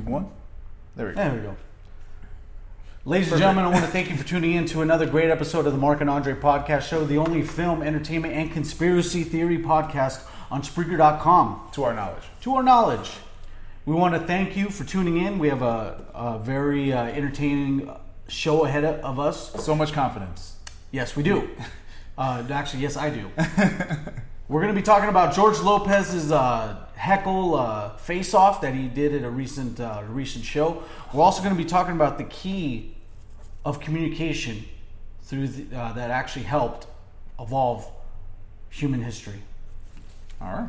1. There we go. Ladies and gentlemen, I want to thank you for tuning in to another great episode of the Mark and Andre Podcast Show, the only film, entertainment, and conspiracy theory podcast on Spreaker.com. To our knowledge. We want to thank you for tuning in. We have a very entertaining show ahead of us. So much confidence. Yes, we do. Actually, yes, I do. We're going to be talking about George Lopez's Heckle face-off that he did at a recent show. We're also going to be talking about the key of communication through that actually helped evolve human history. All right.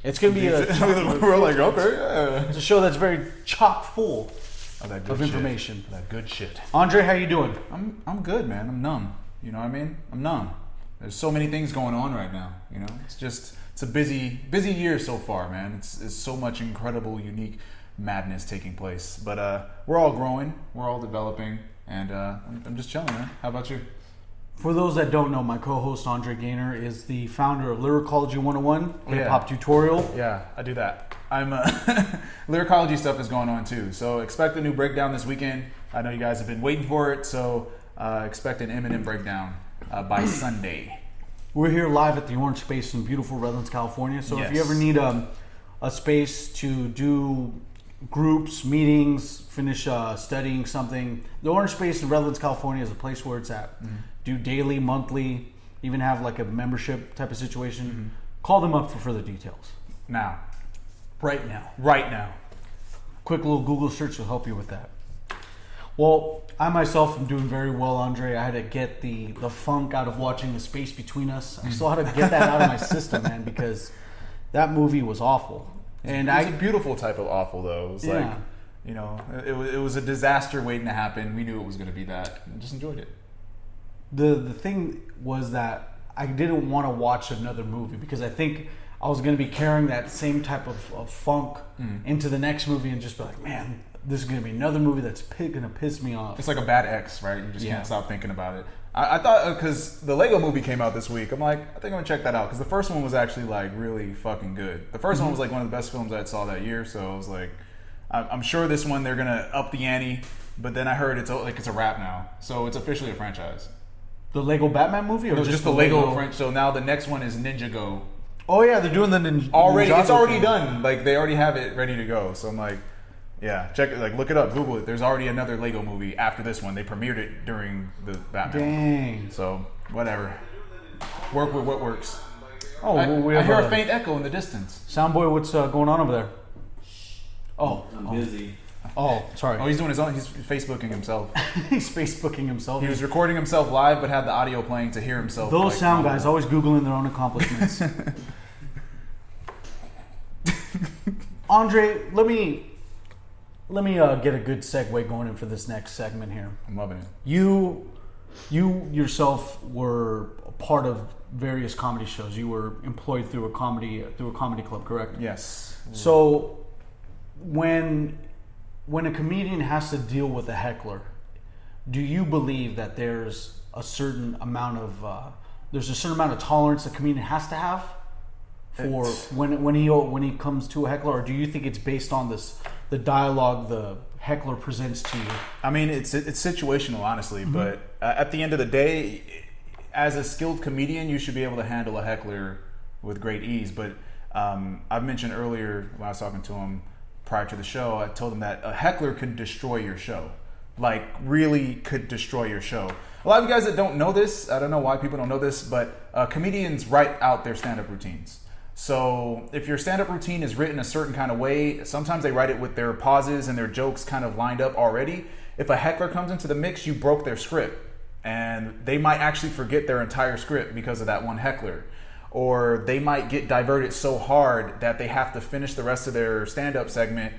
It's going to be we're like, okay, yeah. It's a show that's very chock full of information. That good shit. Andre, how you doing? I'm good, man. I'm numb. You know what I mean? I'm numb. There's so many things going on right now. You know, it's a busy year so far, man. It's so much incredible, unique madness taking place. But we're all growing, we're all developing, and I'm just chilling, man. How about you? For those that don't know, my co-host Andre Gaynor is the founder of Lyricology 101, hip-hop tutorial. Yeah, I do that. I'm Lyricology stuff is going on too. So expect a new breakdown this weekend. I know you guys have been waiting for it, so expect an imminent breakdown by Sunday. We're here live at the Orange Space in beautiful Redlands, California. So if you ever need a space to do groups, meetings, finish studying something, the Orange Space in Redlands, California is a place where it's at. Mm-hmm. Do daily, monthly, even have like a membership type of situation. Mm-hmm. Call them up for further details. Right now. Quick little Google search will help you with that. Well, I myself am doing very well, Andre. I had to get the funk out of watching The Space Between Us. I still had to get that out of my system, man, because that movie was awful. And it was a beautiful type of awful, though. It was like, you know, it was a disaster waiting to happen. We knew it was going to be that. I just enjoyed it. The thing was that I didn't want to watch another movie because I think I was going to be carrying that same type of funk into the next movie and just be like, man, this is going to be another movie that's going to piss me off. It's like a bad ex, right? You just can't stop thinking about it. I thought, because the Lego movie came out this week, I'm like, I think I'm going to check that out. Because the first one was actually like really fucking good. The first one was like one of the best films I saw that year. So I was like, I'm sure this one they're going to up the ante. But then I heard it's a wrap now. So it's officially a franchise. The Lego Batman movie? Or no, just the Lego franchise. So now the next one is Ninjago. Oh yeah, they're doing the Ninjago. It's already done. Like they already have it ready to go. So I'm like, yeah, check it. Like look it up, Google it. There's already another Lego movie after this one. They premiered it during the Batman. Dang. So whatever. Work with what works. Oh, I hear a faint echo in the distance. Soundboy, what's going on over there? Oh, I'm busy. Oh, sorry. Oh, he's doing his own. He's Facebooking himself. He's Facebooking himself. He was recording himself live, but had the audio playing to hear himself. Those sound guys always Googling their own accomplishments. Andre, let me get a good segue going in for this next segment here. I'm loving it. You yourself were a part of various comedy shows. You were employed through a comedy club, correct? Yes. So when a comedian has to deal with a heckler, do you believe that there's a certain amount of tolerance a comedian has to have for when he comes to a heckler, or do you think it's based on the dialogue the heckler presents to you? I mean, it's situational, honestly, but at the end of the day, as a skilled comedian, you should be able to handle a heckler with great ease. But I mentioned earlier when I was talking to him prior to the show, I told him that a heckler could destroy your show. Like, really could destroy your show. A lot of you guys that don't know this, I don't know why people don't know this, but comedians write out their stand-up routines. So if your stand-up routine is written a certain kind of way, sometimes they write it with their pauses and their jokes kind of lined up already. If a heckler comes into the mix, you broke their script. And they might actually forget their entire script because of that one heckler. Or they might get diverted so hard that they have to finish the rest of their stand-up segment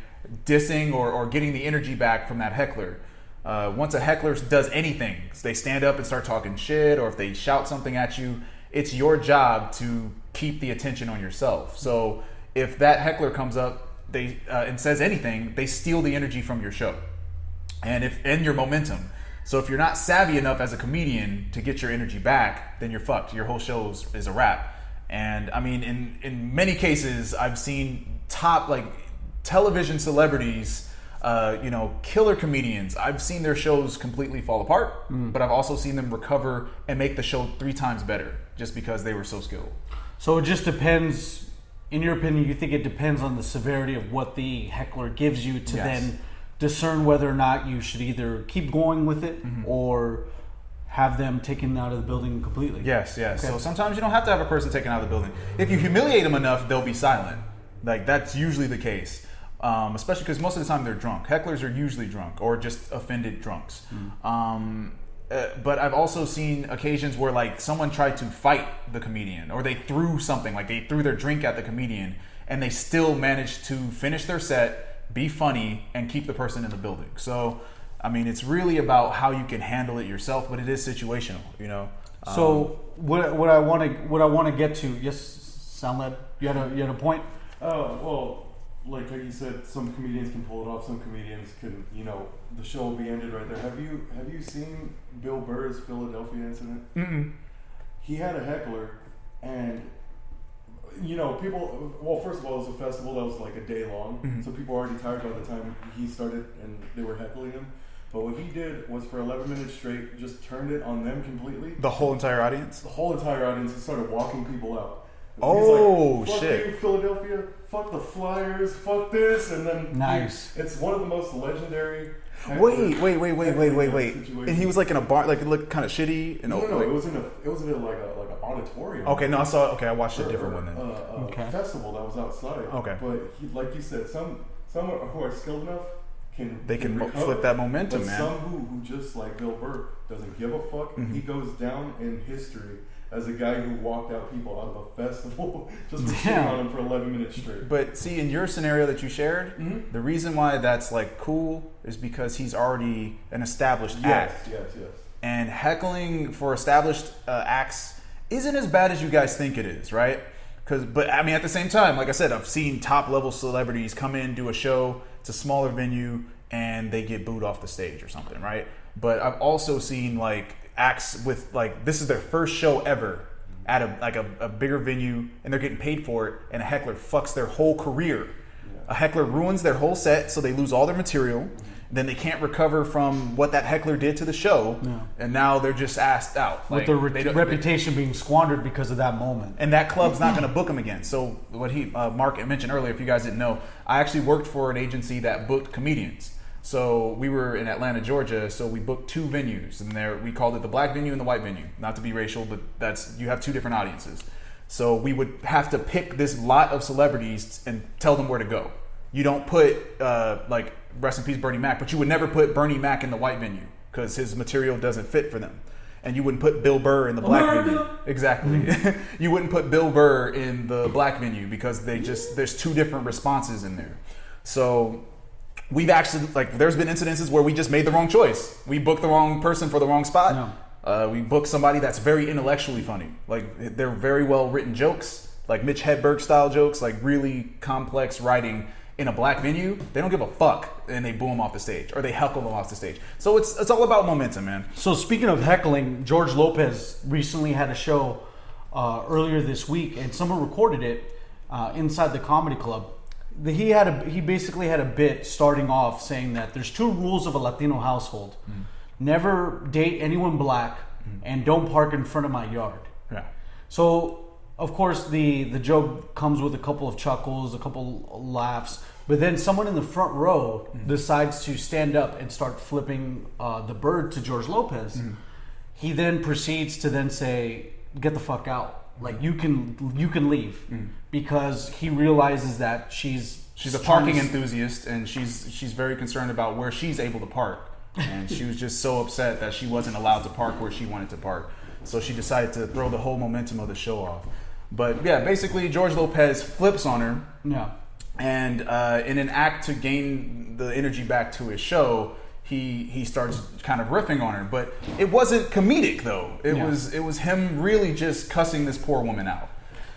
dissing or getting the energy back from that heckler. Once a heckler does anything, they stand up and start talking shit, or if they shout something at you, it's your job to keep the attention on yourself. So if that heckler comes up and says anything, they steal the energy from your show and your momentum. So if you're not savvy enough as a comedian to get your energy back, then you're fucked. Your whole show is a wrap. And I mean, in many cases, I've seen top like television celebrities Killer comedians. I've seen their shows completely fall apart, but I've also seen them recover and make the show 3 times better just because they were so skilled. So it just depends. In your opinion, you think it depends on the severity of what the heckler gives you to then discern whether or not you should either keep going with it or have them taken out of the building completely. Yes. Okay. So sometimes you don't have to have a person taken out of the building. If you humiliate them enough, they'll be silent. Like, that's usually the case. Especially because most of the time they're drunk. Hecklers are usually drunk or just offended drunks. But I've also seen occasions where like someone tried to fight the comedian, or they threw something, like they threw their drink at the comedian, and they still managed to finish their set, be funny, and keep the person in the building. So, I mean, it's really about how you can handle it yourself, but it is situational, you know. So what I want to get to, yes, Soundlab, you had a point. Well, like you said, some comedians can pull it off. Some comedians can, the show will be ended right there. Have you seen Bill Burr's Philadelphia incident? Mm-mm. He had a heckler, and people. Well, first of all, it was a festival that was like a day long, so people were already tired by the time he started, and they were heckling him. But what he did was, for 11 minutes straight, just turned it on them completely. The whole entire audience? The whole entire audience. He started walking people out. Oh, like, fuck shit. you, Philadelphia. Fuck the Flyers. Fuck this. And then nice. It's one of the most legendary. Wait. And he was like in a bar, like it looked kind of shitty. No, it was in like an auditorium. Okay, no, I watched a different one then. Festival that was outside. Okay. But like you said, some who are skilled enough can recover, flip that momentum, but man. Some who just like Bill Burr doesn't give a fuck. He goes down in history as a guy who walked out people out of a festival just for sitting on him for 11 minutes straight. But see, in your scenario that you shared, the reason why that's like cool is because he's already an established act. Yes. And heckling for established acts isn't as bad as you guys think it is, right? But I mean, at the same time, like I said, I've seen top level celebrities come in, do a show, it's a smaller venue, and they get booed off the stage or something, right? But I've also seen like acts with like, this is their first show ever at a bigger venue, and they're getting paid for it, and a heckler fucks their whole career. A heckler ruins their whole set, so they lose all their material. Then they can't recover from what that heckler did to the show, and now they're just asked out. With their reputation being squandered because of that moment. And that club's not going to book them again. So what Mark mentioned earlier, if you guys didn't know, I actually worked for an agency that booked comedians. So we were in Atlanta, Georgia, so we booked 2 venues, and there we called it the black venue and the white venue. Not to be racial, but you have 2 different audiences. So we would have to pick this lot of celebrities and tell them where to go. You don't put like rest in peace Bernie Mac, but you would never put Bernie Mac in the white venue because his material doesn't fit for them. And you wouldn't put Bill Burr in the black venue. Exactly. You wouldn't put Bill Burr in the black venue because there's 2 different responses in there. So we've actually, like, there's been incidences where we just made the wrong choice. We booked the wrong person for the wrong spot. No. We booked somebody that's very intellectually funny. Like, they're very well written jokes, like Mitch Hedberg style jokes, like really complex writing in a black venue. They don't give a fuck, and they boo them off the stage, or they heckle them off the stage. So it's all about momentum, man. So speaking of heckling, George Lopez recently had a show earlier this week, and someone recorded it inside the comedy club. He basically had a bit starting off saying that there's 2 rules of a Latino household: never date anyone black, and don't park in front of my yard. Yeah. So of course the joke comes with a couple of chuckles, a couple laughs, but then someone in the front row decides to stand up and start flipping the bird to George Lopez. He then proceeds to then say, "Get the fuck out." Like, you can leave, because he realizes that she's a parking enthusiast, and she's very concerned about where she's able to park, and she was just so upset that she wasn't allowed to park where she wanted to park. So she decided to throw the whole momentum of the show off. But yeah, basically George Lopez flips on her. Yeah. And in an act to gain the energy back to his show, he starts kind of riffing on her, but it wasn't comedic though. It was him really just cussing this poor woman out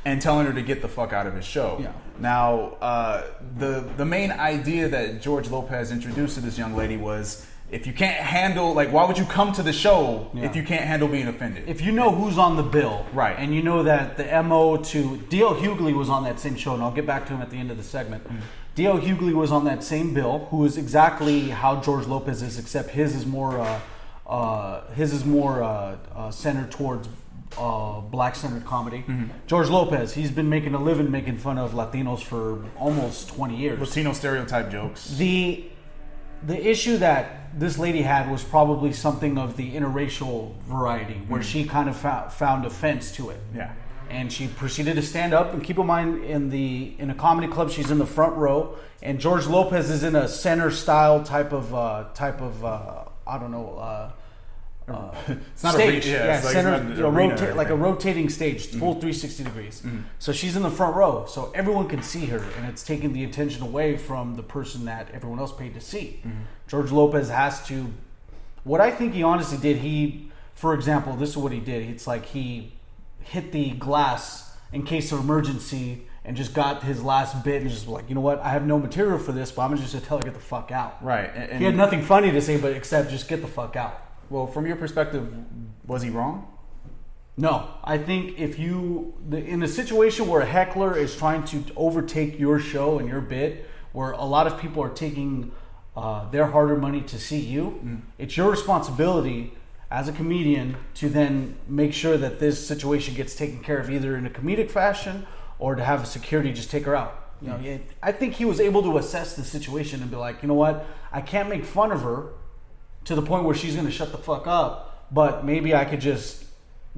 and telling her to get the fuck out of his show. Yeah. Now, the main idea that George Lopez introduced to this young lady was, if you can't handle, like, why would you come to the show if you can't handle being offended? If you know who's on the bill, right, and you know that the MO to D.L. Hughley was on that same show, and I'll get back to him at the end of the segment. D.L. Hughley was on that same bill, who is exactly how George Lopez is, except his is more centered towards black-centered comedy. Mm-hmm. George Lopez, he's been making a living making fun of Latinos for almost 20 years. Latino stereotype jokes. The issue that this lady had was probably something of the interracial variety, where she kind of found offense to it. Yeah. And she proceeded to stand up. And keep in mind, in a comedy club, she's in the front row, and George Lopez is in a center style type of I don't know. It's not stage. A rotating stage, full 360 degrees. Mm-hmm. So she's in the front row, so everyone can see her, and it's taking the attention away from the person that everyone else paid to see. Mm-hmm. George Lopez has to. What I think he honestly did, for example, this is what he did. It's like he hit the glass in case of emergency and just got his last bit and just like, you know what, I have no material for this, but I'm just gonna tell her to get the fuck out. Right. And he had nothing funny to say, but except just get the fuck out. Well, from your perspective, was he wrong? No. I think if in a situation where a heckler is trying to overtake your show and your bit, where a lot of people are taking their hard-earned money to see you, it's your responsibility as a comedian to then make sure that this situation gets taken care of either in a comedic fashion or to have a security just take her out. You know, I think he was able to assess the situation and be like, you know what, I can't make fun of her to the point where she's going to shut the fuck up, but maybe I could just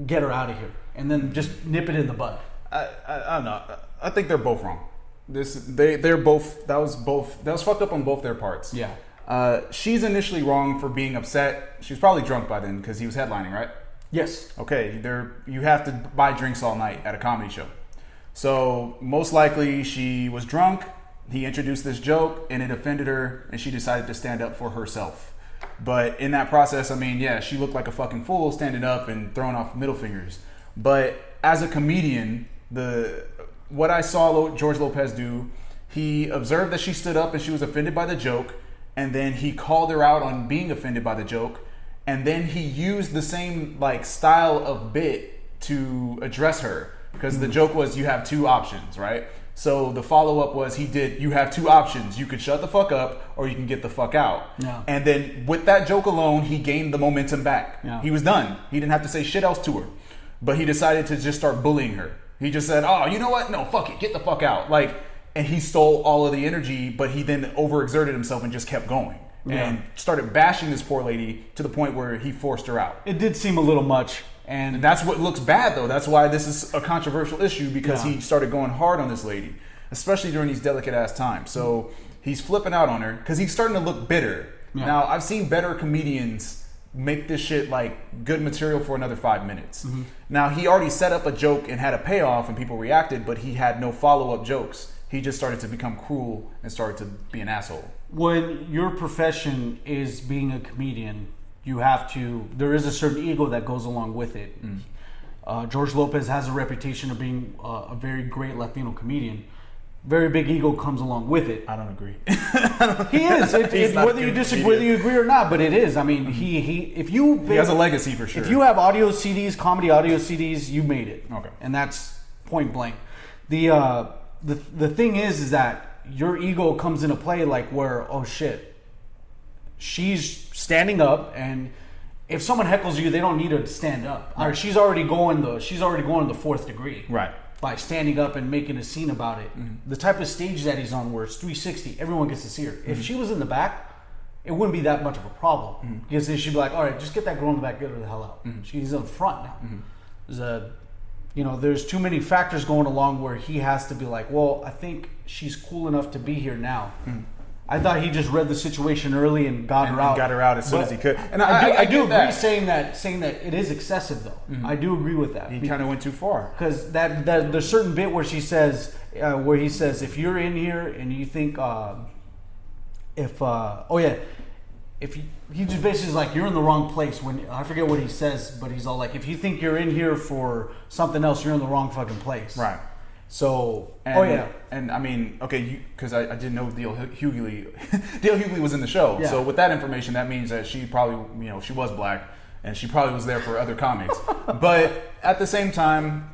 get her out of here and then just nip it in the bud. I don't know. I think they're both wrong. They're both. That was fucked up on both their parts. Yeah. She's initially wrong for being upset. She was probably drunk by then because he was headlining, right? Yes. Okay. You have to buy drinks all night at a comedy show. So most likely she was drunk. He introduced this joke and it offended her, and she decided to stand up for herself. But in that process, I mean, yeah, she looked like a fucking fool standing up and throwing off middle fingers. But as a comedian, what I saw George Lopez do, he observed that she stood up and she was offended by the joke, and then he called her out on being offended by the joke, and then he used the same style of bit to address her, because the joke was you have two options, right? So the follow-up was you have two options. You could shut the fuck up or you can get the fuck out. Yeah. And then with that joke alone, he gained the momentum back. Yeah. He was done. He didn't have to say shit else to her. But he decided to just start bullying her. He just said, oh, you know what? No, fuck it. Get the fuck out. And he stole all of the energy, but he then overexerted himself and just kept going. Yeah. And started bashing this poor lady to the point where he forced her out. It did seem a little much. And that's what looks bad, though. That's why this is a controversial issue, because he started going hard on this lady, especially during these delicate-ass times. So he's flipping out on her because he's starting to look bitter. Yeah. Now, I've seen better comedians make this shit good material for another 5 minutes. Mm-hmm. Now, he already set up a joke and had a payoff and people reacted, but he had no follow-up jokes. He just started to become cruel and started to be an asshole. When your profession is being a comedian, there is a certain ego that goes along with it. George Lopez has a reputation of being a very great Latino comedian. Very big ego comes along with it. I don't agree. He is. Whether you agree or not, but it is. I mean, he has a legacy for sure. If you have audio CDs, comedy audio CDs, you made it. Okay. And that's point blank. The thing is that your ego comes into play where, oh shit, she's standing up, and if someone heckles you, they don't need to stand up. Right. Or she's already going the fourth degree. Right. By standing up and making a scene about it. Mm-hmm. The type of stage that he's on, where it's 360, everyone gets to see her. Mm-hmm. If she was in the back, it wouldn't be that much of a problem. Mm-hmm. Because then she'd be like, all right, just get that girl in the back, get her the hell out. Mm-hmm. She's in the front now. Mm-hmm. There's too many factors going along where he has to be like, well, I think she's cool enough to be here now. Mm-hmm. I thought he just read the situation early and got her out. Got her out as soon as he could. And I do agree saying that it is excessive, though. Mm-hmm. I do agree with that. He kind of went too far. Because that there's certain bit where he says, if you're in here and you think, if he just basically is like, you're in the wrong place. When I forget what he says, but he's all like, if you think you're in here for something else, you're in the wrong fucking place. Right. So, and I mean, okay, because I didn't know D.L. Hughley was in the show. Yeah. So with that information, that means that she probably, she was black, and she probably was there for other comics. But at the same time,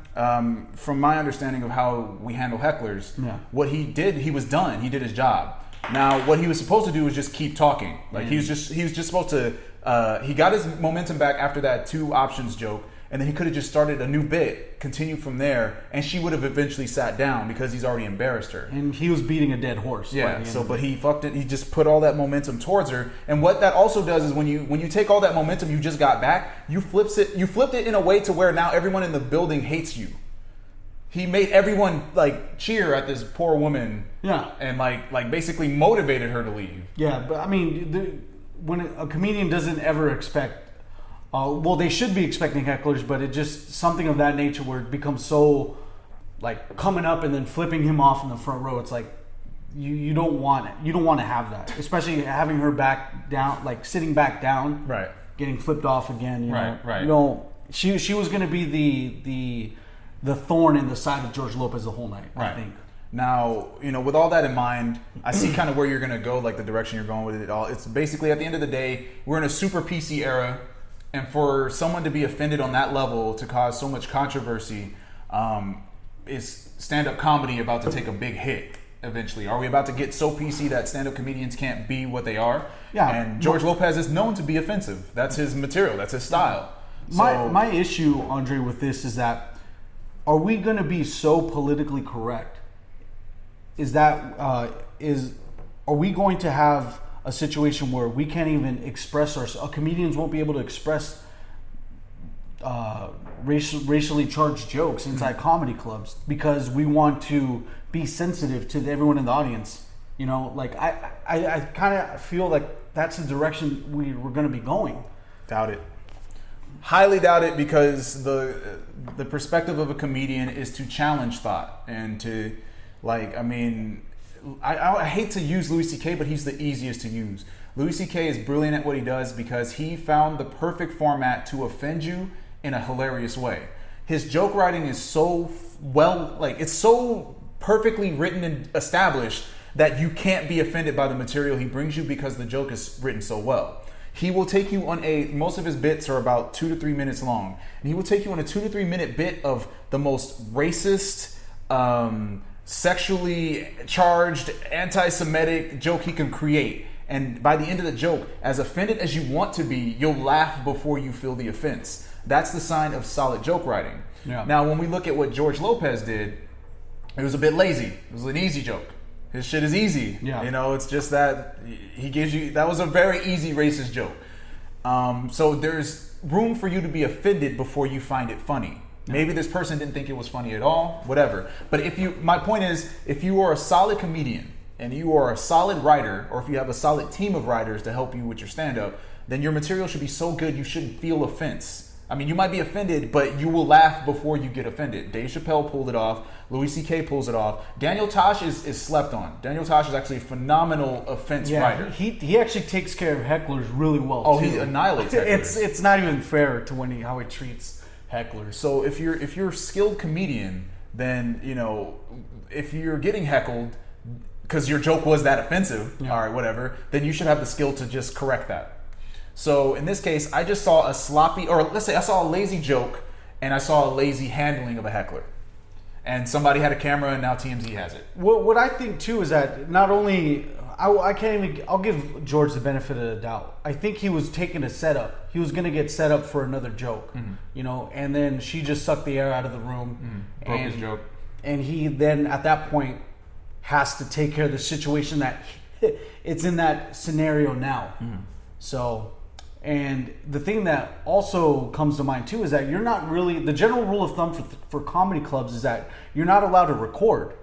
from my understanding of how we handle hecklers, what he did, he was done. He did his job. Now, what he was supposed to do was just keep talking. Like he was just supposed to. He got his momentum back after that 2 options joke, and then he could have just started a new bit, continued from there, and she would have eventually sat down because he's already embarrassed her. And he was beating a dead horse. Yeah. So, but he fucked it. He just put all that momentum towards her, and what that also does is when you take all that momentum you just got back, you flipped it in a way to where now everyone in the building hates you. He made everyone like cheer at this poor woman. Yeah. And like basically motivated her to leave. Yeah, but I mean, when a comedian doesn't ever expect, well, they should be expecting hecklers, but it just something of that nature where it becomes so like coming up and then flipping him off in the front row. It's like you don't want it. You don't want to have that, especially having her back down, like sitting back down, right? Getting flipped off again. Right. You know, she was going to be the thorn in the side of George Lopez the whole night. Right. I think. Now, with all that in mind, I see kind of where you're going to go, like the direction you're going with it all. It's basically, at the end of the day, we're in a super PC era, and for someone to be offended on that level to cause so much controversy, is stand-up comedy about to take a big hit eventually? Are we about to get so PC that stand-up comedians can't be what they are? Yeah. And George Lopez is known to be offensive. That's his material. That's his style. My issue, Andre, with this is that, are we going to be so politically correct? Are we going to have a situation where we can't even express comedians won't be able to express racially charged jokes inside comedy clubs because we want to be sensitive to everyone in the audience? Like I kind of feel like that's the direction we're going to be going. Doubt it. Highly doubt it, because the perspective of a comedian is to challenge thought and to, like, I hate to use Louis C.K., but he's the easiest to use. Louis C.K. is brilliant at what he does because he found the perfect format to offend you in a hilarious way. His joke writing is so it's so perfectly written and established that you can't be offended by the material he brings you because the joke is written so well. He will take you on most of his bits are about 2 to 3 minutes long, and he will take you on a 2 to 3 minute bit of the most racist, sexually charged, anti-Semitic joke he can create. And by the end of the joke, as offended as you want to be, you'll laugh before you feel the offense. That's the sign of solid joke writing. Yeah. Now, when we look at what George Lopez did, it was a bit lazy. It was an easy joke. His shit is easy. Yeah. It's just that he gives you, that was a very easy racist joke. So there's room for you to be offended before you find it funny. Maybe this person didn't think it was funny at all, whatever. But my point is, if you are a solid comedian and you are a solid writer, or if you have a solid team of writers to help you with your stand-up, then your material should be so good you shouldn't feel offense. You might be offended, but you will laugh before you get offended. Dave Chappelle pulled it off. Louis C.K. pulls it off. Daniel Tosh is slept on. Daniel Tosh is actually a phenomenal offense writer. He actually takes care of hecklers really well. Oh, too. he annihilates hecklers. It's not even fair to how he treats hecklers. So if you're a skilled comedian, then if you're getting heckled because your joke was that offensive, all right, whatever, then you should have the skill to just correct that. So in this case, I just saw a sloppy, or let's say I saw a lazy joke and I saw a lazy handling of a heckler. And somebody had a camera and now TMZ has it. What I think too is that not only, I'll give George the benefit of the doubt. I think he was taking a setup. He was going to get set up for another joke, and then she just sucked the air out of the room. Broke his joke. And he then at that point has to take care of the situation that it's in that scenario now. So, and the thing that also comes to mind too is that you're not really, the general rule of thumb for comedy clubs is that you're not allowed to record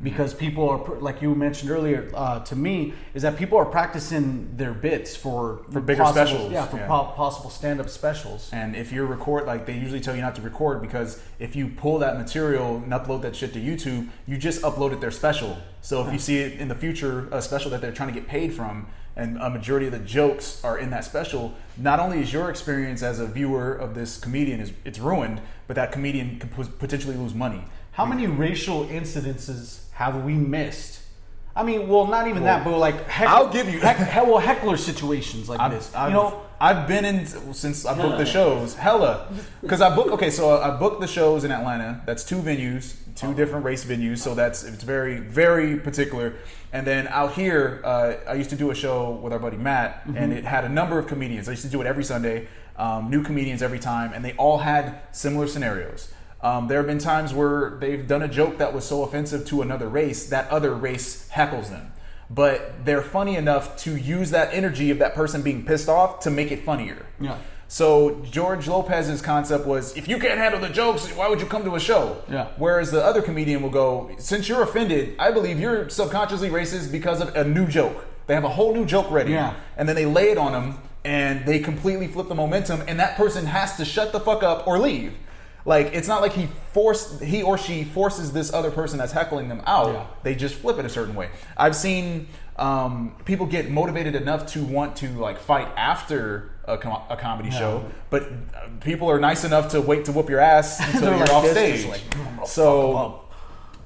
because people are, like you mentioned earlier to me, is that people are practicing their bits for bigger specials. Yeah, for possible stand-up specials. And if you record, like they usually tell you not to record because if you pull that material and upload that shit to YouTube, you just uploaded their special. So if you see it in the future, a special that they're trying to get paid from, and a majority of the jokes are in that special, not only is your experience as a viewer of this comedian it's ruined, but that comedian could potentially lose money. How many racial incidences have we missed? I mean, well, not even that, but like I'll give you heckler situations like this. I've been in since I booked the shows, because I booked the shows in Atlanta. That's 2 venues, 2 different race venues, so it's very, very particular. And then out here, I used to do a show with our buddy Matt, and it had a number of comedians. I used to do it every Sunday, new comedians every time, and they all had similar scenarios. There have been times where they've done a joke that was so offensive to another race, that other race heckles them. But they're funny enough to use that energy of that person being pissed off to make it funnier. Yeah. So George Lopez's concept was, if you can't handle the jokes, why would you come to a show? Yeah. Whereas the other comedian will go, since you're offended, I believe you're subconsciously racist because of a new joke. They have a whole new joke ready. Yeah. And then they lay it on them, and they completely flip the momentum, and that person has to shut the fuck up or leave. Like, it's not like he or she forces this other person that's heckling them out. Yeah. They just flip it a certain way. I've seen people get motivated enough to want to like fight after a comedy show, but people are nice enough to wait to whoop your ass until you're off stage. So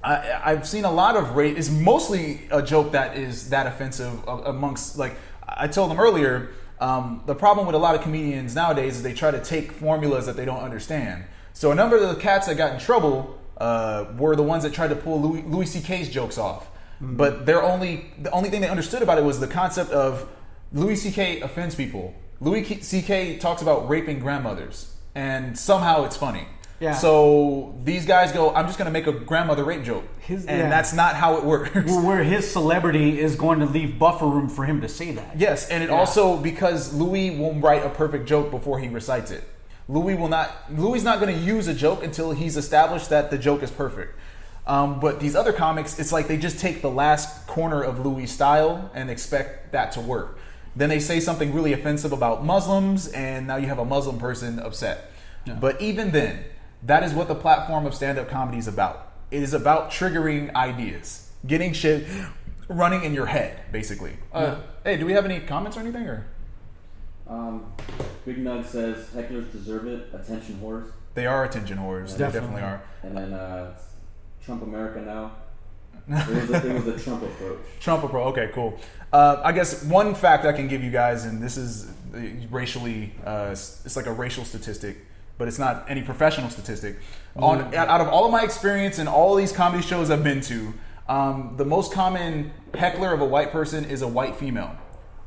I've seen a lot of it's mostly a joke that is that offensive amongst, like I told them earlier, the problem with a lot of comedians nowadays is they try to take formulas that they don't understand. So a number of the cats that got in trouble were the ones that tried to pull Louis C.K.'s jokes off. Mm-hmm. But the only thing they understood about it was the concept of Louis C.K. offends people. Louis C.K. talks about raping grandmothers, and somehow it's funny. Yeah. So these guys go, I'm just going to make a grandmother rape joke. That's not how it works. Where his celebrity is going to leave buffer room for him to say that. Yes, and it also, because Louis won't write a perfect joke before he recites it. Louis not going to use a joke until he's established that the joke is perfect. But these other comics, it's like they just take the last corner of Louis' style and expect that to work. Then they say something really offensive about Muslims, and now you have a Muslim person upset. Yeah. But even then, that is what the platform of stand-up comedy is about. It is about triggering ideas, getting shit running in your head, basically. Hey, do we have any comments or anything? Or Big Nug says hecklers deserve it. Attention whores. They are attention whores. Yeah, they definitely are. And then Trump America now. It was the Trump approach. Trump approach. Okay, cool. I guess one fact I can give you guys, and this is racially, it's like a racial statistic, but it's not any professional statistic. Out of all of my experience and all these comedy shows I've been to, the most common heckler of a white person is a white female.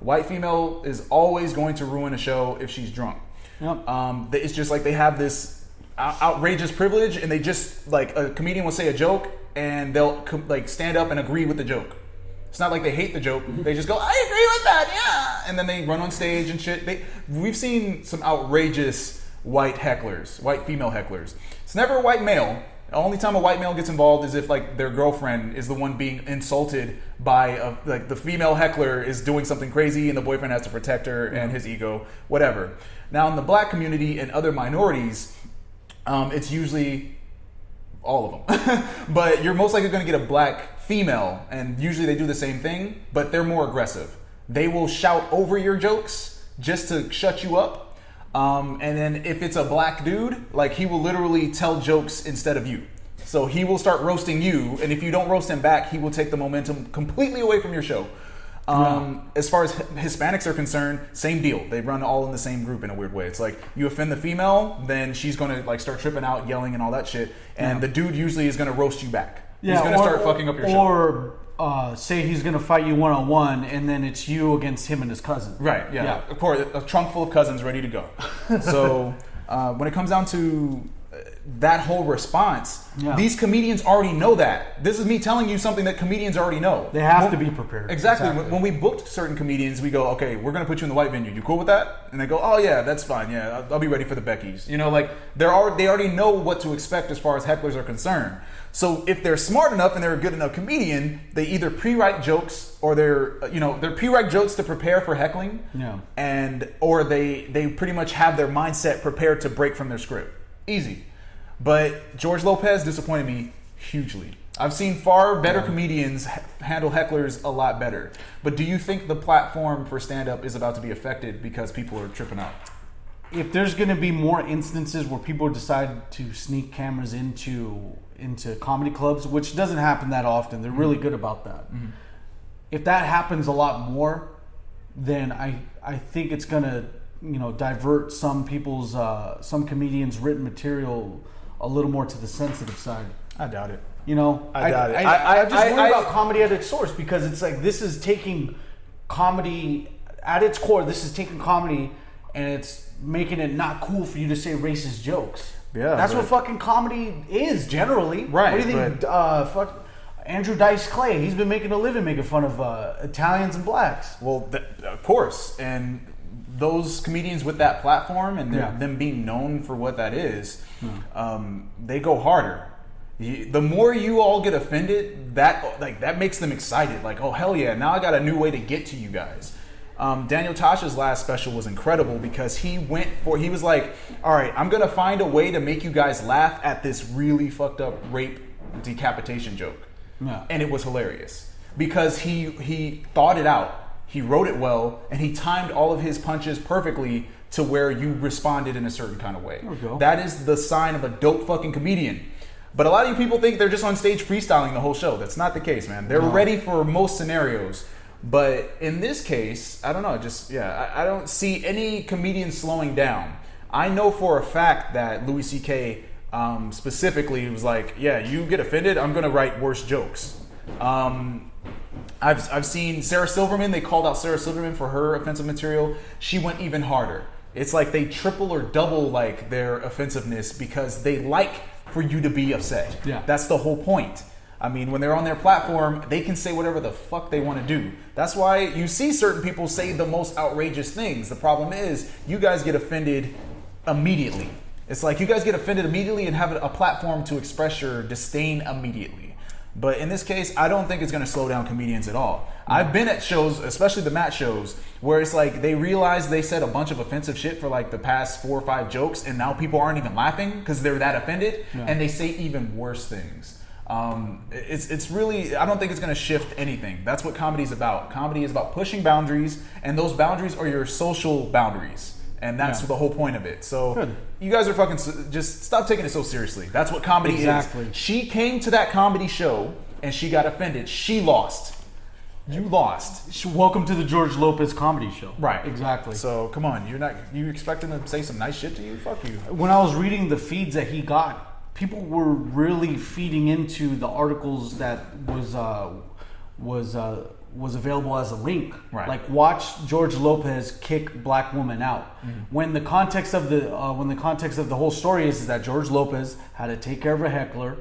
White female is always going to ruin a show if she's drunk. Yep. It's just like they have this outrageous privilege, and they just, like, a comedian will say a joke and they'll like stand up and agree with the joke. It's not like they hate the joke. They just go, I agree with that, yeah. And then they run on stage and shit. We've seen some outrageous white female hecklers. It's never a white male. The only time a white male gets involved is if, like, their girlfriend is the one being insulted by like the female heckler is doing something crazy and the boyfriend has to protect her and his ego, whatever. Now, in the black community and other minorities, it's usually all of them. But you're most likely going to get a black female, and usually they do the same thing, but they're more aggressive. They will shout over your jokes just to shut you up. And then if it's a black dude, like, he will literally tell jokes instead of you. So he will start roasting you, and if you don't roast him back, he will take the momentum completely away from your show. As far as Hispanics are concerned, same deal. They run all in the same group in a weird way. It's like, you offend the female, then she's going to, like, start tripping out, yelling and all that shit, and the dude usually is going to roast you back. He's going to start fucking up your show. Or say he's going to fight you one-on-one, and then it's you against him and his cousin. Right, yeah. Of course, a trunk full of cousins ready to go. So when it comes down to that whole response, these comedians already know that. This is me telling you something that comedians already know. They have to be prepared. Exactly. When we booked certain comedians, we go, okay, we're going to put you in the white venue. You cool with that? And they go, oh yeah, that's fine. Yeah, I'll be ready for the Beckys. You know, like, they already know what to expect as far as hecklers are concerned. So if they're smart enough and they're a good enough comedian, they either pre-write jokes, or they're pre-write jokes to prepare for heckling, or they pretty much have their mindset prepared to break from their script. Easy. But George Lopez disappointed me hugely. I've seen far better comedians handle hecklers a lot better. But do you think the platform for stand-up is about to be affected because people are tripping out? If there's going to be more instances where people decide to sneak cameras into comedy clubs, which doesn't happen that often, they're really good about that. if that happens a lot more, then I think it's gonna divert some comedians' written material a little more to the sensitive side. I doubt it. I doubt it. I just worry about comedy at its source, because it's like this is taking comedy at its core. This is taking comedy and it's making it not cool for you to say racist jokes. Yeah, that's what fucking comedy is generally. Right. What do you think? Fuck Andrew Dice Clay. He's been making a living making fun of Italians and blacks. Well, of course, and those comedians with that platform and them being known for what that is, they go harder. The more you all get offended, that makes them excited. Like, oh hell yeah! Now I got a new way to get to you guys. Daniel Tosh's last special was incredible because he was like, all right, I'm gonna find a way to make you guys laugh at this really fucked up rape decapitation joke, and it was hilarious because he thought it out. He wrote it well, and he timed all of his punches perfectly to where you responded in a certain kind of way. There we go. That is the sign of a dope fucking comedian. But a lot of you people think they're just on stage freestyling the whole show. That's not the case, man. They're ready for most scenarios. But in this case, I don't know. I don't see any comedian slowing down. I know for a fact that Louis C.K. Specifically was like, yeah, you get offended, I'm going to write worse jokes. I've seen Sarah Silverman. They called out Sarah Silverman for her offensive material. She went even harder. It's like they triple or double like their offensiveness because they like for you to be upset. Yeah. That's the whole point. I mean, when they're on their platform, they can say whatever the fuck they want to do. That's why you see certain people say the most outrageous things. The problem is you guys get offended immediately. It's like you guys get offended immediately and have a platform to express your disdain immediately. But in this case, I don't think it's going to slow down comedians at all. I've been at shows, especially the Matt shows, where it's like they realize they said a bunch of offensive shit for like the past 4 or 5 jokes, and now people aren't even laughing because they're that offended, and they say even worse things. It's really, I don't think it's going to shift anything. That's what comedy is about. Comedy is about pushing boundaries, and those boundaries are your social boundaries. And that's the whole point of it. So you guys are fucking, just stop taking it so seriously. That's what comedy is. She came to that comedy show and she got offended. She lost. You lost. Welcome to the George Lopez comedy show. Right. Exactly. So come on, you expecting to say some nice shit to you? Fuck you. When I was reading the feeds that he got, people were really feeding into the articles that was available as a link. Right. Like, watch George Lopez kick black woman out. When the context of the whole story is that George Lopez had to take care of a heckler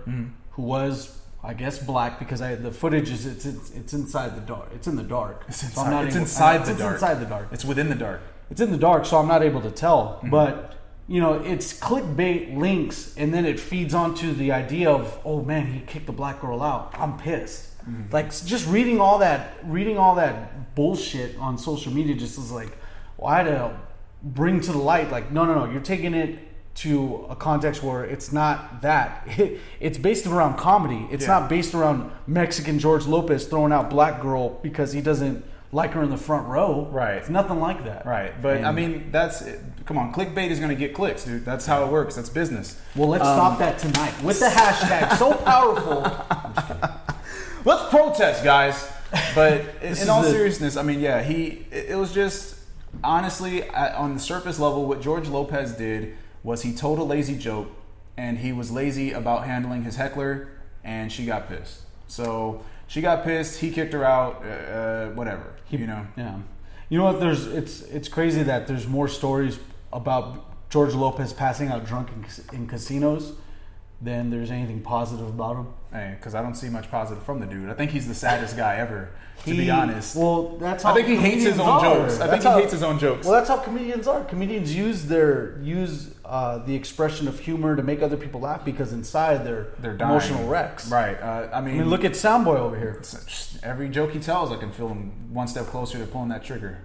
who was, I guess, black, because the footage is it's inside the dark. It's in the dark. It's inside the dark. It's within the dark. It's in the dark, so I'm not able to tell. But it's clickbait links, and then it feeds onto the idea of, oh man, he kicked the black girl out. I'm pissed. Like, just reading all that bullshit on social media just is like, well, I had to bring to the light, like, no, you're taking it to a context where it's not that. It's based around comedy. It's not based around Mexican George Lopez throwing out black girl because he doesn't like her in the front row. Right. It's nothing like that. Right. But I mean, come on, clickbait is going to get clicks, dude. That's how it works. That's business. Well, let's stop that tonight with the hashtag so powerful. I'm just kidding. Let's protest, guys. But in all seriousness, I mean, it was just, honestly, on the surface level, what George Lopez did was he told a lazy joke, and he was lazy about handling his heckler, and she got pissed. So she got pissed, he kicked her out, whatever, Yeah. You know what, it's crazy that there's more stories about George Lopez passing out drunk in casinos than there's anything positive about him. Hey, because I don't see much positive from the dude. I think he's the saddest guy ever, to be honest. Well, that's how I think he hates his own jokes. I think he hates his own jokes. Well, that's how comedians are. Comedians use the expression of humor to make other people laugh, because inside they're emotional wrecks. Right. I mean, look at Soundboy over here. Every joke he tells, I can feel him one step closer to pulling that trigger.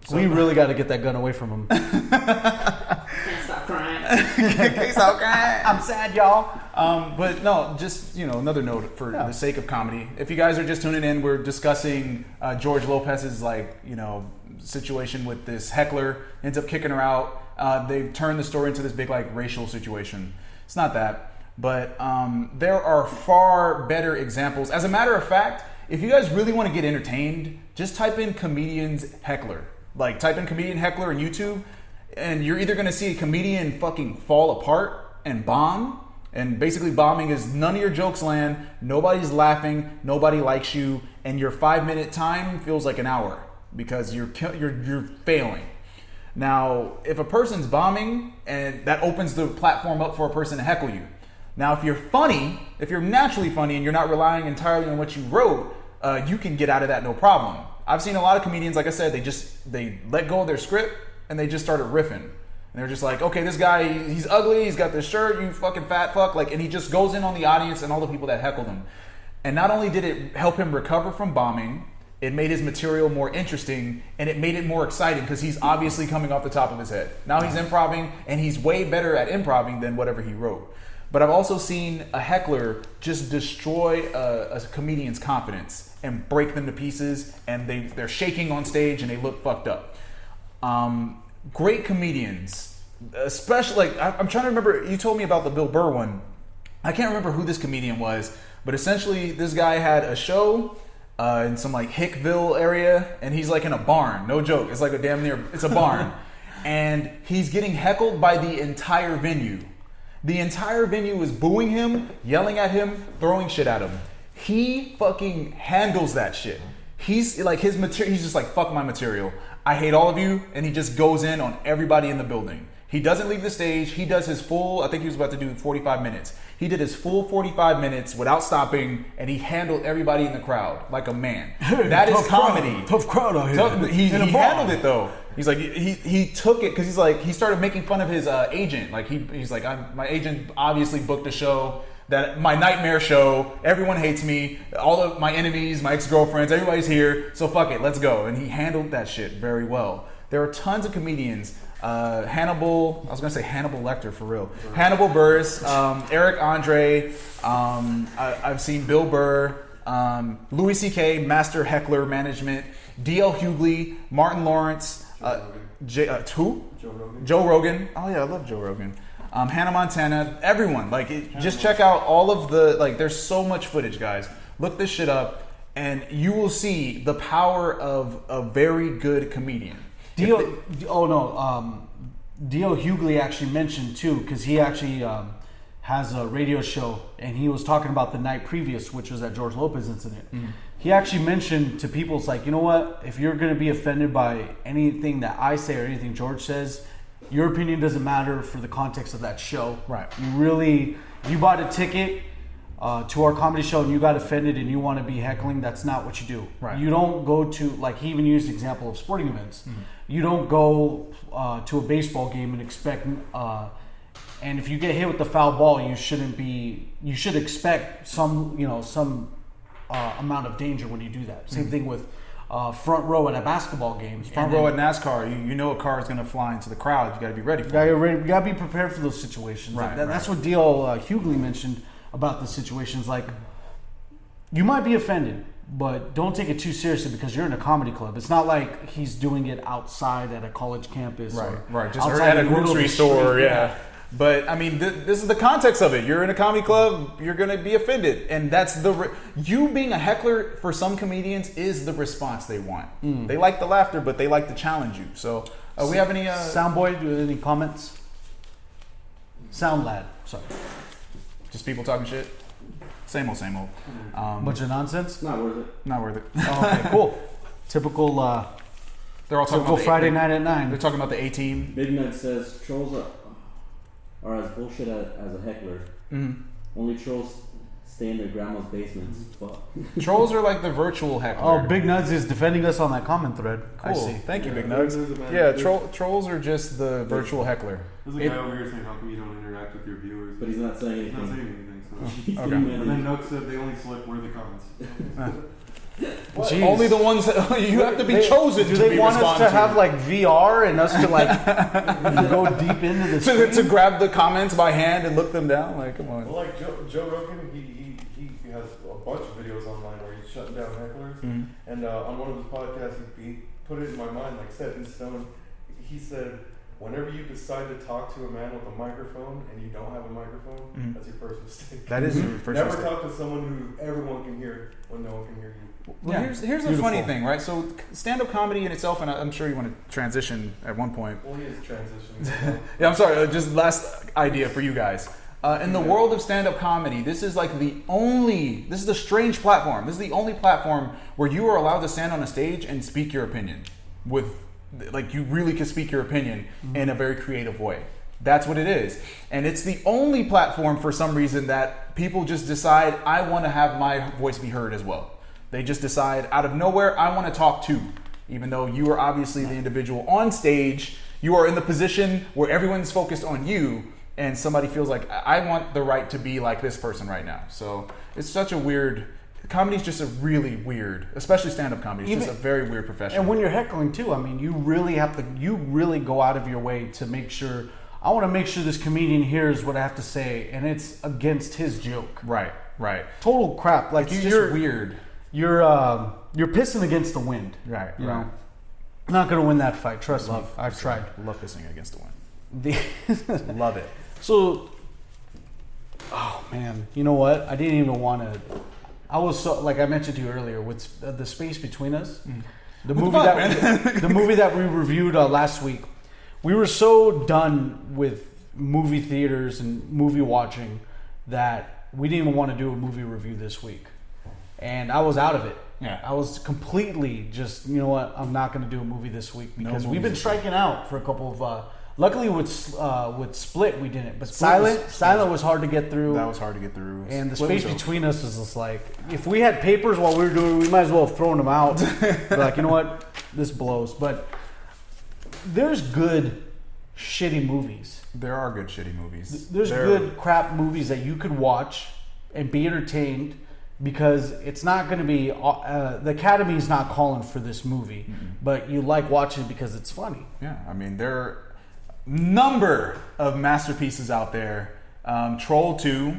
So, we really got to get that gun away from him. Can't stop crying. Can't stop crying. I'm sad, y'all. But no, just another note for the sake of comedy. If you guys are just tuning in, we're discussing George Lopez's situation with this heckler. Ends up kicking her out. They've turned the story into this big racial situation. It's not that, but there are far better examples. As a matter of fact, If you guys really want to get entertained, just type in comedians Heckler. Like, type in comedian Heckler on YouTube, and you're either going to see a comedian fucking fall apart and bomb. And basically, bombing is none of your jokes land, nobody's laughing, nobody likes you, and your 5-minute time feels like an hour because you're failing. Now, if a person's bombing, and that opens the platform up for a person to heckle you. Now, if you're funny, if you're naturally funny and you're not relying entirely on what you wrote, you can get out of that no problem. I've seen a lot of comedians, like I said, they let go of their script and they just started riffing. And they're just like, okay, this guy, he's ugly, he's got this shirt, you fucking fat fuck. Like, and he just goes in on the audience and all the people that heckled him. And not only did it help him recover from bombing, it made his material more interesting and it made it more exciting because he's obviously coming off the top of his head. Now he's improvising and he's way better at improvising than whatever he wrote. But I've also seen a heckler just destroy a comedian's confidence and break them to pieces, and they're shaking on stage and they look fucked up. Great comedians, especially, like, I'm trying to remember, you told me about the Bill Burr one. I can't remember who this comedian was, but essentially this guy had a show in some like Hickville area, and he's like in a barn, no joke, it's like a damn near, it's a barn. And he's getting heckled by the entire venue. The entire venue is booing him, yelling at him, throwing shit at him. He fucking handles that shit. He's like, his material, he's just like, fuck my material. I hate all of you, and he just goes in on everybody in the building. He doesn't leave the stage. He does his full, I think he was about to do 45 minutes. He did his full 45 minutes without stopping, and he handled everybody in the crowd like a man. That is comedy. Tough crowd out here. He handled it though. He's like, he took it because he's like, he started making fun of his agent. Like he's like, my agent obviously booked a show, that my nightmare show, everyone hates me, all of my enemies, my ex-girlfriends, everybody's here, so fuck it, let's go. And he handled that shit very well. There are tons of comedians. Hannibal Lecter for real. Hannibal Buress, Eric Andre, I've seen Bill Burr, Louis C.K., Master Heckler Management, D.L. Hughley, Martin Lawrence, Joe Rogan. Oh yeah, I love Joe Rogan. Hannah Montana, everyone. Just check out all of the, there's so much footage, guys. Look this shit up, and you will see the power of a very good comedian. D.O. Hughley actually mentioned too, because he actually has a radio show, and he was talking about the night previous, which was that George Lopez incident. Mm-hmm. He actually mentioned to people, it's like, you know what? If you're going to be offended by anything that I say or anything George says, your opinion doesn't matter for the context of that show. Right. If you bought a ticket to our comedy show and you got offended and you want to be heckling, that's not what you do. Right. You don't go to, like, he even used the example of sporting events. Mm-hmm. You don't go to a baseball game and expect, and if you get hit with the foul ball, you should expect some amount of danger when you do that. Same thing with front row at a basketball game. Front row at NASCAR, you know a car is going to fly into the crowd. You got to be ready for it. You got to be prepared for those situations. Right, That's what D.L. Hughley mentioned about the situations. Like, you might be offended, but don't take it too seriously because you're in a comedy club. It's not like he's doing it outside at a college campus. Right. Just at a grocery store, yeah. But I mean, this is the context of it. You're in a comedy club, you're going to be offended. And that's you being a heckler for some comedians is the response they want. Mm. They like the laughter, but they like to challenge you. So, we have any... Soundboy, do you have any comments? Sound lad, sorry. Just people talking shit? Same old. Bunch of nonsense? Not worth it. Not worth it. Oh, okay, cool. Typical... they're all talking about Friday night at 9. They're talking about the A-team. Big Nug says, trolls are as bullshit as a heckler. Mm-hmm. Only trolls stay in their grandma's basements. Fuck. Trolls are like the virtual heckler. Oh, Big Nugs is defending us on that comment thread. Cool. I see. Thank you, Big Nugs. Yeah, trolls are just the virtual heckler. There's a guy over here saying, how come you don't interact with your viewers? But he's not saying anything. He's not saying anything. So. Okay. And then Nug said they only select worthy comments. Only the ones that you have to be chosen to be they want us to responsive. have like VR and us to like go deep into the screen? to grab the comments by hand and look them down? Like, come on. Well, like Joe Rogan, he has a bunch of videos online where he's shutting down hecklers. Mm-hmm. And on one of his podcasts, he put it in my mind, like set in stone. He said, whenever you decide to talk to a man with a microphone and you don't have a microphone, that's your first mistake. That is your first Never mistake. talk to someone who everyone can hear when no one can hear you. Well, Yeah. here's the funny thing, right? So stand-up comedy in itself, and I'm sure you want to transition at one point. Well, he is transitioning. Yeah, I'm sorry. Just last idea for you guys. In the world of stand-up comedy, this is the strange platform. This is the only platform where you are allowed to stand on a stage and speak your opinion you really can speak your opinion in a very creative way. That's what it is. And it's the only platform for some reason that people just decide, I want to have my voice be heard as well. They just decide out of nowhere, I want to talk too. Even though you are obviously the individual on stage, you are in the position where everyone's focused on you, and somebody feels like, I want the right to be like this person right now. So it's such a weird, comedy's just a really weird, especially stand-up comedy. It's just a very weird profession. And when you're heckling too, I mean, you really go out of your way to make sure, I want to make sure this comedian hears what I have to say, and it's against his joke. Right. Total crap. Like It's you're just weird. You're pissing against the wind. Right. You know? Not going to win that fight. Trust me. I've tried. Love pissing against the wind. The Love it. So, oh man, you know what? I didn't even want to. I was so, like I mentioned to you earlier, with the space between us, the movie that we reviewed last week. We were so done with movie theaters and movie watching that we didn't even want to do a movie review this week, and I was out of it. Yeah. I was completely just, you know what? I'm not going to do a movie this week because No we've been movies. striking out for a couple of. Luckily with Split we didn't, but Split Silent was hard to get through. That was hard to get through. And the Split space was dope. between us is just like, if we had papers while we were doing it, we might as well have thrown them out. But like, you know what? This blows. But there's good, shitty movies. There are good shitty movies. There's good crap movies that you could watch and be entertained because it's not going to be, the Academy's not calling for this movie, but you like watching it because it's funny. Yeah, I mean, there are number of masterpieces out there. Troll 2.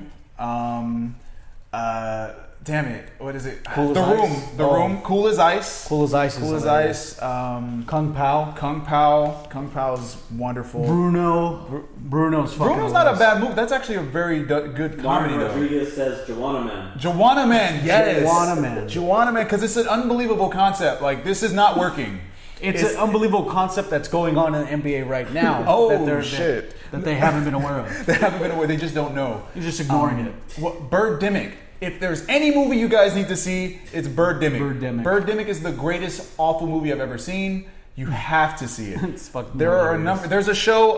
Damn it, what is it? Cool The as Room. Ice. The Oh. Room. Cool as Ice. Cool as Ice is Cool as hilarious. Ice. Kung Pao. Kung Pao. Kung Pao is wonderful. Bruno's fucking Bruno's not a hilarious. bad movie. That's actually a very good comedy, Martin though. Rodriguez says Joanna Man. Joanna Man, yes. Joanna Man. Joanna Man, because it's an unbelievable concept. Like, this is not working. It's an unbelievable concept that's going on in the NBA right now. Oh, shit. That they haven't been aware of. They haven't been aware. They just don't know. You're just ignoring it. Birdemic. If there's any movie you guys need to see, it's Birdemic. Birdemic. Birdemic is the greatest awful movie I've ever seen. You have to see it. It's fucking There are a hilarious. number. There's a show.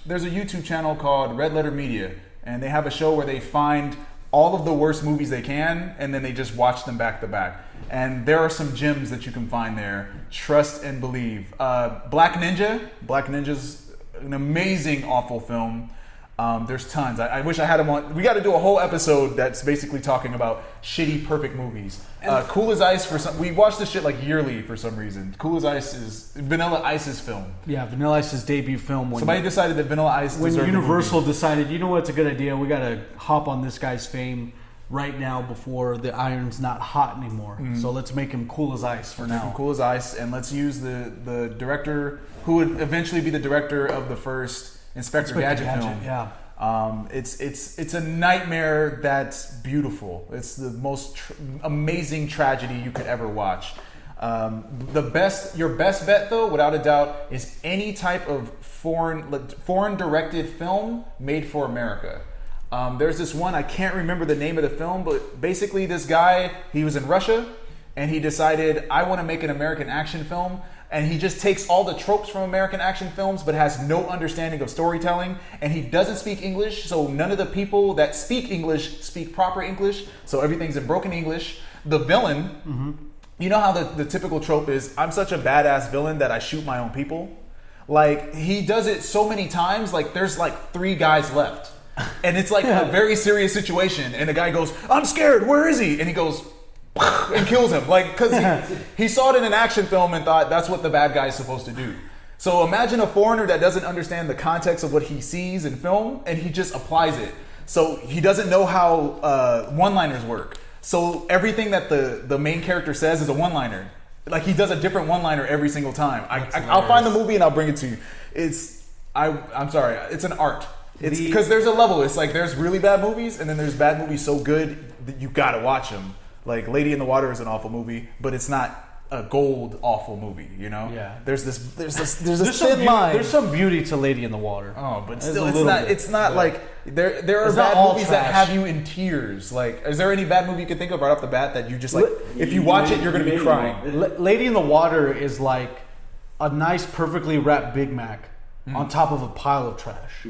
There's a YouTube channel called Red Letter Media, and they have a show where they find all of the worst movies they can, and then they just watch them back to back. And there are some gems that you can find there. Trust and believe. Black Ninja. Black Ninja's an amazing awful film. There's tons. I wish I had them on. We got to do a whole episode that's basically talking about shitty perfect movies. Cool as Ice for some. We watch this shit like yearly for some reason. Cool as Ice is Vanilla Ice's film. Yeah, Vanilla Ice's debut film. When Somebody decided that Vanilla Ice when deserved a Universal movie. decided, you know what's a good idea? We got to hop on this guy's fame right now before the iron's not hot anymore. So let's make him Cool as Ice for now. Cool as Ice, and let's use the director who would eventually be the director of the first Inspector Gadget film. Yeah. It's a nightmare that's beautiful. It's the most amazing tragedy you could ever watch. Your best bet though, without a doubt, is any type of foreign directed film made for America. There's this one, I can't remember the name of the film, but basically this guy, he was in Russia and he decided, I want to make an American action film. And he just takes all the tropes from American action films, but has no understanding of storytelling. And he doesn't speak English, so none of the people that speak English speak proper English. So everything's in broken English. The villain, you know how the typical trope is, I'm such a badass villain that I shoot my own people. Like, he does it so many times, like there's like 3 guys left. And it's like a very serious situation. And the guy goes, I'm scared, where is he? And he goes, and kills him, like, because he saw it in an action film and thought that's what the bad guy is supposed to do. So imagine a foreigner that doesn't understand the context of what he sees in film, and he just applies it. So he doesn't know how one-liners work. So everything that the main character says is a one-liner. Like he does a different one-liner every single time. I'll find the movie and I'll bring it to you. I'm sorry, it's an art. It's because there's a level. It's like there's really bad movies and then there's bad movies so good that you gotta watch them. Like Lady in the Water is an awful movie, but it's not a gold awful movie, you know? Yeah. There's this thin line. There's some beauty to Lady in the Water. Oh, but There's still, a little bit. it's not like there are It's not bad all movies that trash. have you in tears. Like, is there any bad movie you can think of right off the bat that you just like? If you watch it, you're gonna be crying. Lady in the Water is like a nice, perfectly wrapped Big Mac on top of a pile of trash.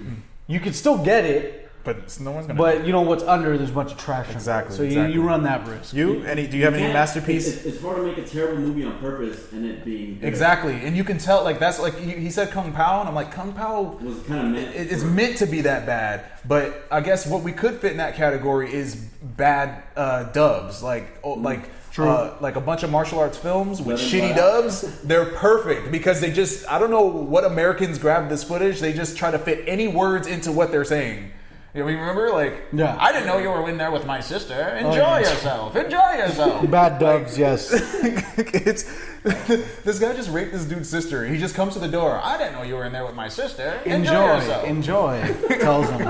You can still get it, But no one's gonna. but you know what's under? There's a bunch of trash. under it. Exactly, So exactly. you run that risk. Do you have any masterpiece? It's hard to make a terrible movie on purpose and it being good. Exactly, and you can tell like that's like he said Kung Pao, and I'm like Kung Pao Was kind of meant. it's meant to be that bad, but I guess what we could fit in that category is bad dubs, like like a bunch of martial arts films with Let 'em shitty buy dubs. They're perfect because they just I don't know what Americans grab this footage. They just try to fit any words into what they're saying. You know, remember, like, Yeah. I didn't know you were in there with my sister. Enjoy yeah. yourself. Enjoy yourself. Bad dubs, yes. It's this guy just raped this dude's sister. He just comes to the door. I didn't know you were in there with my sister. Enjoy yourself. Enjoy. Tells him.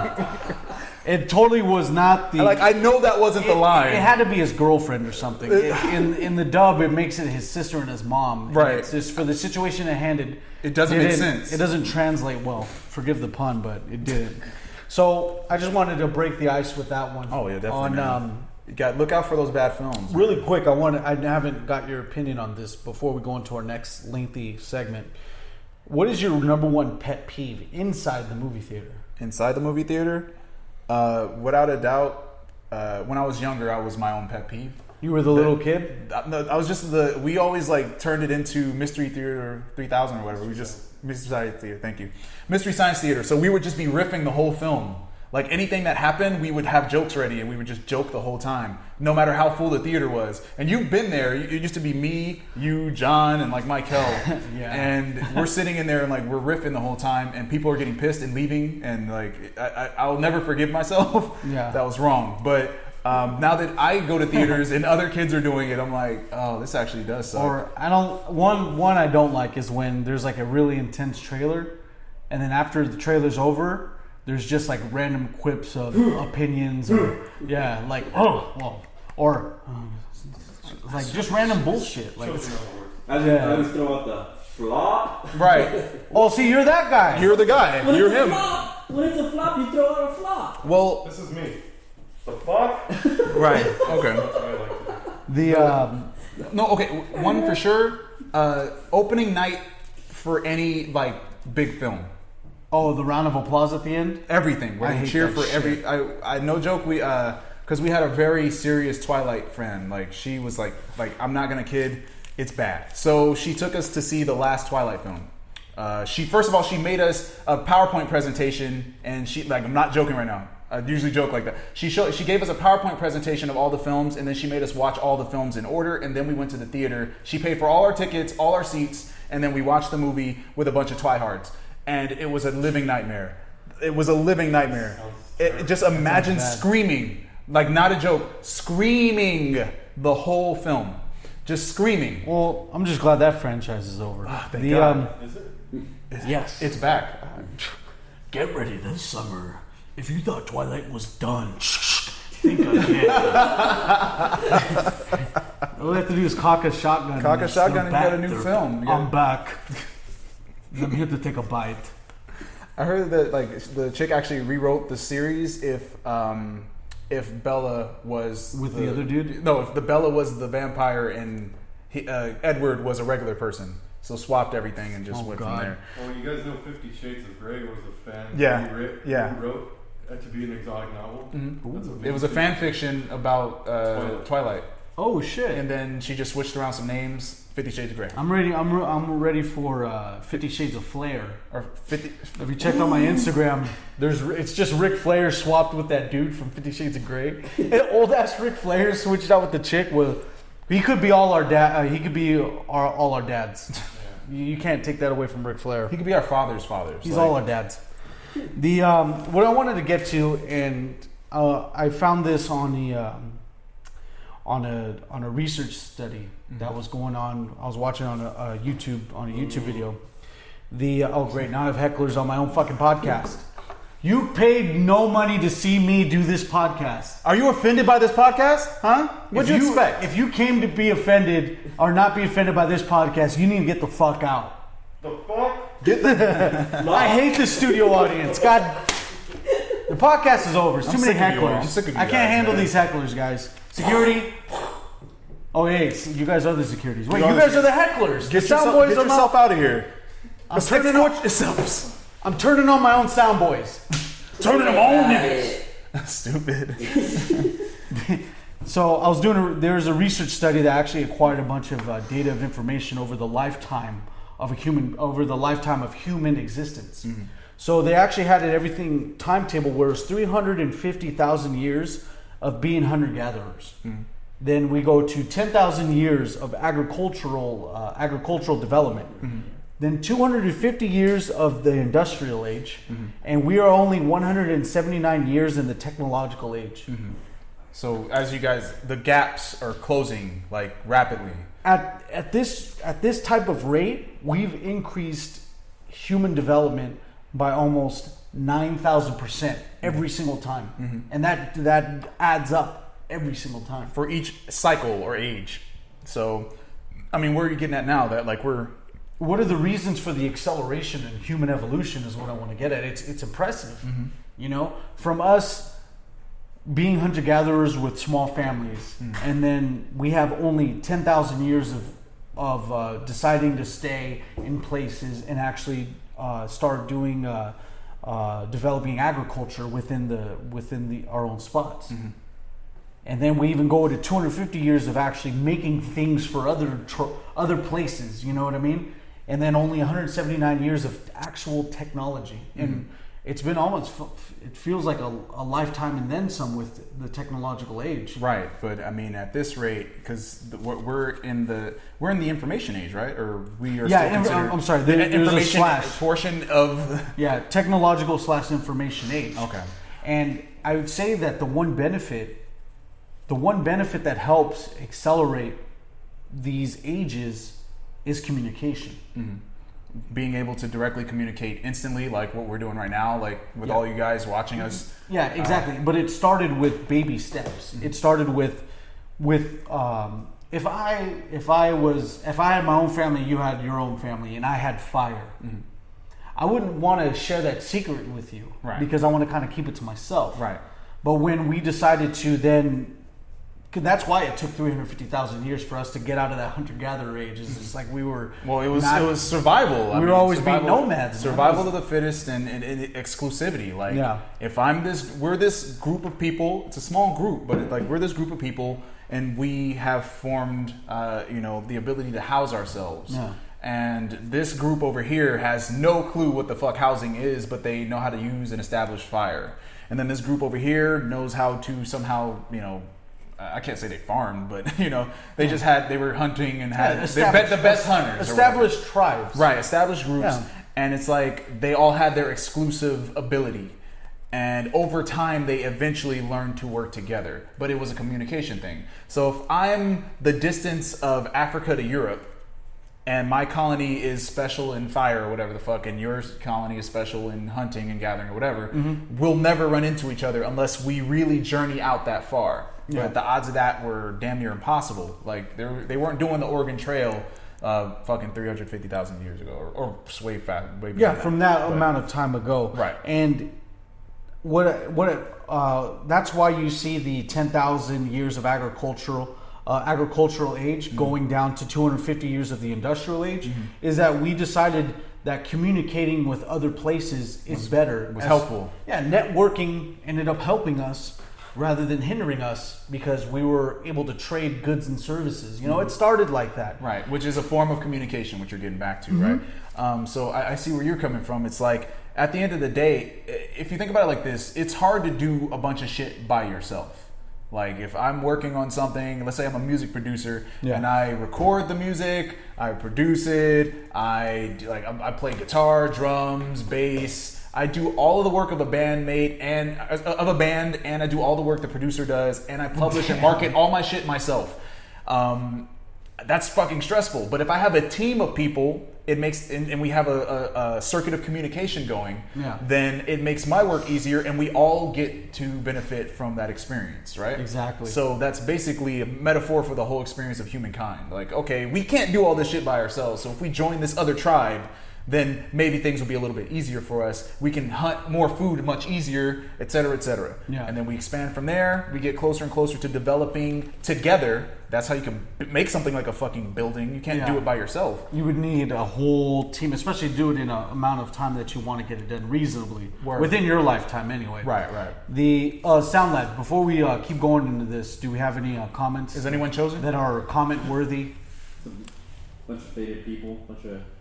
It totally was not the. Like I know that wasn't the line. It had to be his girlfriend or something. In the dub, it makes it his sister and his mom. Right. It's just for the situation at hand. It doesn't make sense. It doesn't translate well. Forgive the pun, but it didn't. So I just wanted to break the ice with that one. Oh yeah, definitely. On you got look out for those bad films. really quick, I haven't got your opinion on this before we go into our next lengthy segment. What is your number one pet peeve inside the movie theater? Inside the movie theater, without a doubt, when I was younger, I was my own pet peeve. You were the little kid? I was just we always like turned it into Mystery Theater 3000 or whatever. We just Mystery Science Theater. Thank you, Mystery Science Theater. So we would just be riffing the whole film. Like anything that happened, we would have jokes ready and we would just joke the whole time, no matter how full the theater was. And you've been there. It used to be me, you, John, and like Michael. Yeah. And we're sitting in there and like we're riffing the whole time, and people are getting pissed and leaving. And like I'll never forgive myself. Yeah. That was wrong. But now that I go to theaters and other kids are doing it, I'm like, oh, this actually does suck. Or I don't. One I don't like is when there's like a really intense trailer, and then after the trailer's over, there's just like random quips of opinions. Or, yeah, like or like just random bullshit. Like I always throw out the flop. Right. oh, see, you're that guy. You're the guy. When You're it's a him. flop, when it's a flop, you throw out a flop. Well, This is me. The fuck? right. Okay. That's what I like to do. The No, okay. One for sure. Opening night for any like big film. the round of applause at the end. Everything. We're I gonna hate cheer that for shit. every. I no joke. We because we had a very serious Twilight friend. Like she was like I'm not gonna kid. It's bad. So she took us to see the last Twilight film. She first of all she made us a PowerPoint presentation, and she like I'm not joking right now. I usually joke like that. She gave us a PowerPoint presentation of all the films, and then she made us watch all the films in order, and then we went to the theater. She paid for all our tickets, all our seats, and then we watched the movie with a bunch of twihards. And it was a living nightmare. It was a living nightmare. Just imagine bad. screaming, like not a joke, screaming the whole film. Just screaming. Well, I'm just glad that franchise is over. Thank God. Is it? Yes. It's back. Get ready this summer. If you thought Twilight was done, think again. All we have to do is cock a shotgun. Cock a it's shotgun the and you got a back. new film. You I'm back. I'm here to take a bite. I heard that like the chick actually rewrote the series if Bella was With the other dude? No, if the Bella was the vampire and Edward was a regular person. So swapped everything and just went God. from there. Oh, you guys know 50 Shades of Grey was a fan Yeah, who wrote to be an exotic novel. That's It was a fan fiction about Twilight. Oh shit! And then she just switched around some names. 50 Shades of Grey. I'm ready. I'm ready for 50 Shades of Flair. Or 50. If you check out my Instagram, it's just Ric Flair swapped with that dude from 50 Shades of Grey. Old ass Ric Flair switched out with the chick. He could be all our dad. He could be all our dads. You can't take that away from Ric Flair. He could be our father's fathers. He's all our dads. The what I wanted to get to, and I found this on a research study that was going on. I was watching on a YouTube video. Great, now I have hecklers on my own fucking podcast. You paid no money to see me do this podcast. Are you offended by this podcast? Huh? What'd you expect? If you came to be offended or not be offended by this podcast, you need to get the fuck out. The fuck? I hate the studio audience. God, the podcast is over. It's too many hecklers. I can't handle these hecklers, guys. Security. Oh, hey, you guys are the securities. Wait, you guys are the hecklers. Get yourself out of here. I'm turning on my own sound boys. Turning them on, niggas. Stupid. So I was there's a research study that actually acquired a bunch of data of information over the lifetime of human existence. Mm-hmm. So they actually had everything timetable where it's 350,000 years of being hunter-gatherers. Mm-hmm. Then we go to 10,000 years of agricultural development. Mm-hmm. Then 250 years of the industrial age, and we are only 179 years in the technological age. Mm-hmm. So as you guys, the gaps are closing like rapidly. At this type of rate, we've increased human development by almost 9,000% every single time, and that adds up every single time for each cycle or age. So, I mean, where are you getting at now? That like what are the reasons for the acceleration in human evolution is what I want to get at. It's impressive, you know, from us being hunter-gatherers with small families, and then we have only 10,000 years of deciding to stay in places and actually start doing developing agriculture within our own spots. Mm-hmm. And then we even go to 250 years of actually making things for other places, you know what I mean? And then only 179 years of actual technology. And it's been it feels like a lifetime and then some with the technological age. Right, but I mean at this rate, because we're in the information age, right? Or we are still considered... I'm sorry, there's a slash. Portion of... Yeah, technological / information age. Okay. And I would say that the one benefit that helps accelerate these ages is communication. Mm-hmm. Being able to directly communicate instantly, like what we're doing right now, like with all you guys watching us. Yeah, exactly. But it started with baby steps. It started with if I had my own family, you had your own family, and I had fire, I wouldn't want to share that secret with you, right? Because I want to kind of keep it to myself, right? But when we decided to then. That's why it took 350,000 years for us to get out of that hunter-gatherer age. It's just like we were. Well, it was survival. We were always being nomads. Survival of the fittest and exclusivity. Like, if we're this group of people. It's a small group, but we're this group of people, and we have formed, the ability to house ourselves. Yeah. And this group over here has no clue what the fuck housing is, but they know how to use and establish fire. And then this group over here knows how to somehow, I can't say they farmed, but they were hunting and had the best hunters. Established tribes. Right, established groups. Yeah. And it's like they all had their exclusive ability. And over time they eventually learned to work together. But it was a communication thing. So if I'm the distance of Africa to Europe, and my colony is special in fire or whatever the fuck, and your colony is special in hunting and gathering or whatever, we'll never run into each other unless we really journey out that far. Yeah. But the odds of that were damn near impossible. Like they weren't doing the Oregon Trail fucking 350,000 years ago, or way fast. From that amount of time ago. Right. And that's why you see the 10,000 years of agricultural age going down to 250 years of the industrial age, is that we decided that communicating with other places is better. Was helpful. Yeah, networking ended up helping us rather than hindering us because we were able to trade goods and services. It started like that. Right, which is a form of communication, which you're getting back to, right? So I see where you're coming from. It's like, at the end of the day, if you think about it like this, it's hard to do a bunch of shit by yourself. Like if I'm working on something, let's say I'm a music producer and I record the music, I produce it, I play guitar, drums, bass. I do all of the work of a bandmate and I do all the work the producer does, and I publish and market all my shit myself. that's fucking stressful. But if I have a team of people, it makes and we have a circuit of communication going, then it makes my work easier, and we all get to benefit from that experience, right? Exactly. So that's basically a metaphor for the whole experience of humankind. Like, okay, we can't do all this shit by ourselves, so if we join this other tribe, then maybe things will be a little bit easier for us. We can hunt more food much easier, et cetera, et cetera. Yeah. And then we expand from there. We get closer and closer to developing together. That's how you can make something like a fucking building. You can't do it by yourself. You would need a whole team, especially do it in an amount of time that you want to get it done reasonably. Within your lifetime anyway. Right. The Sound Labs, before we keep going into this, do we have any comments? Is anyone chosen? That are comment worthy? Bunch of faded people,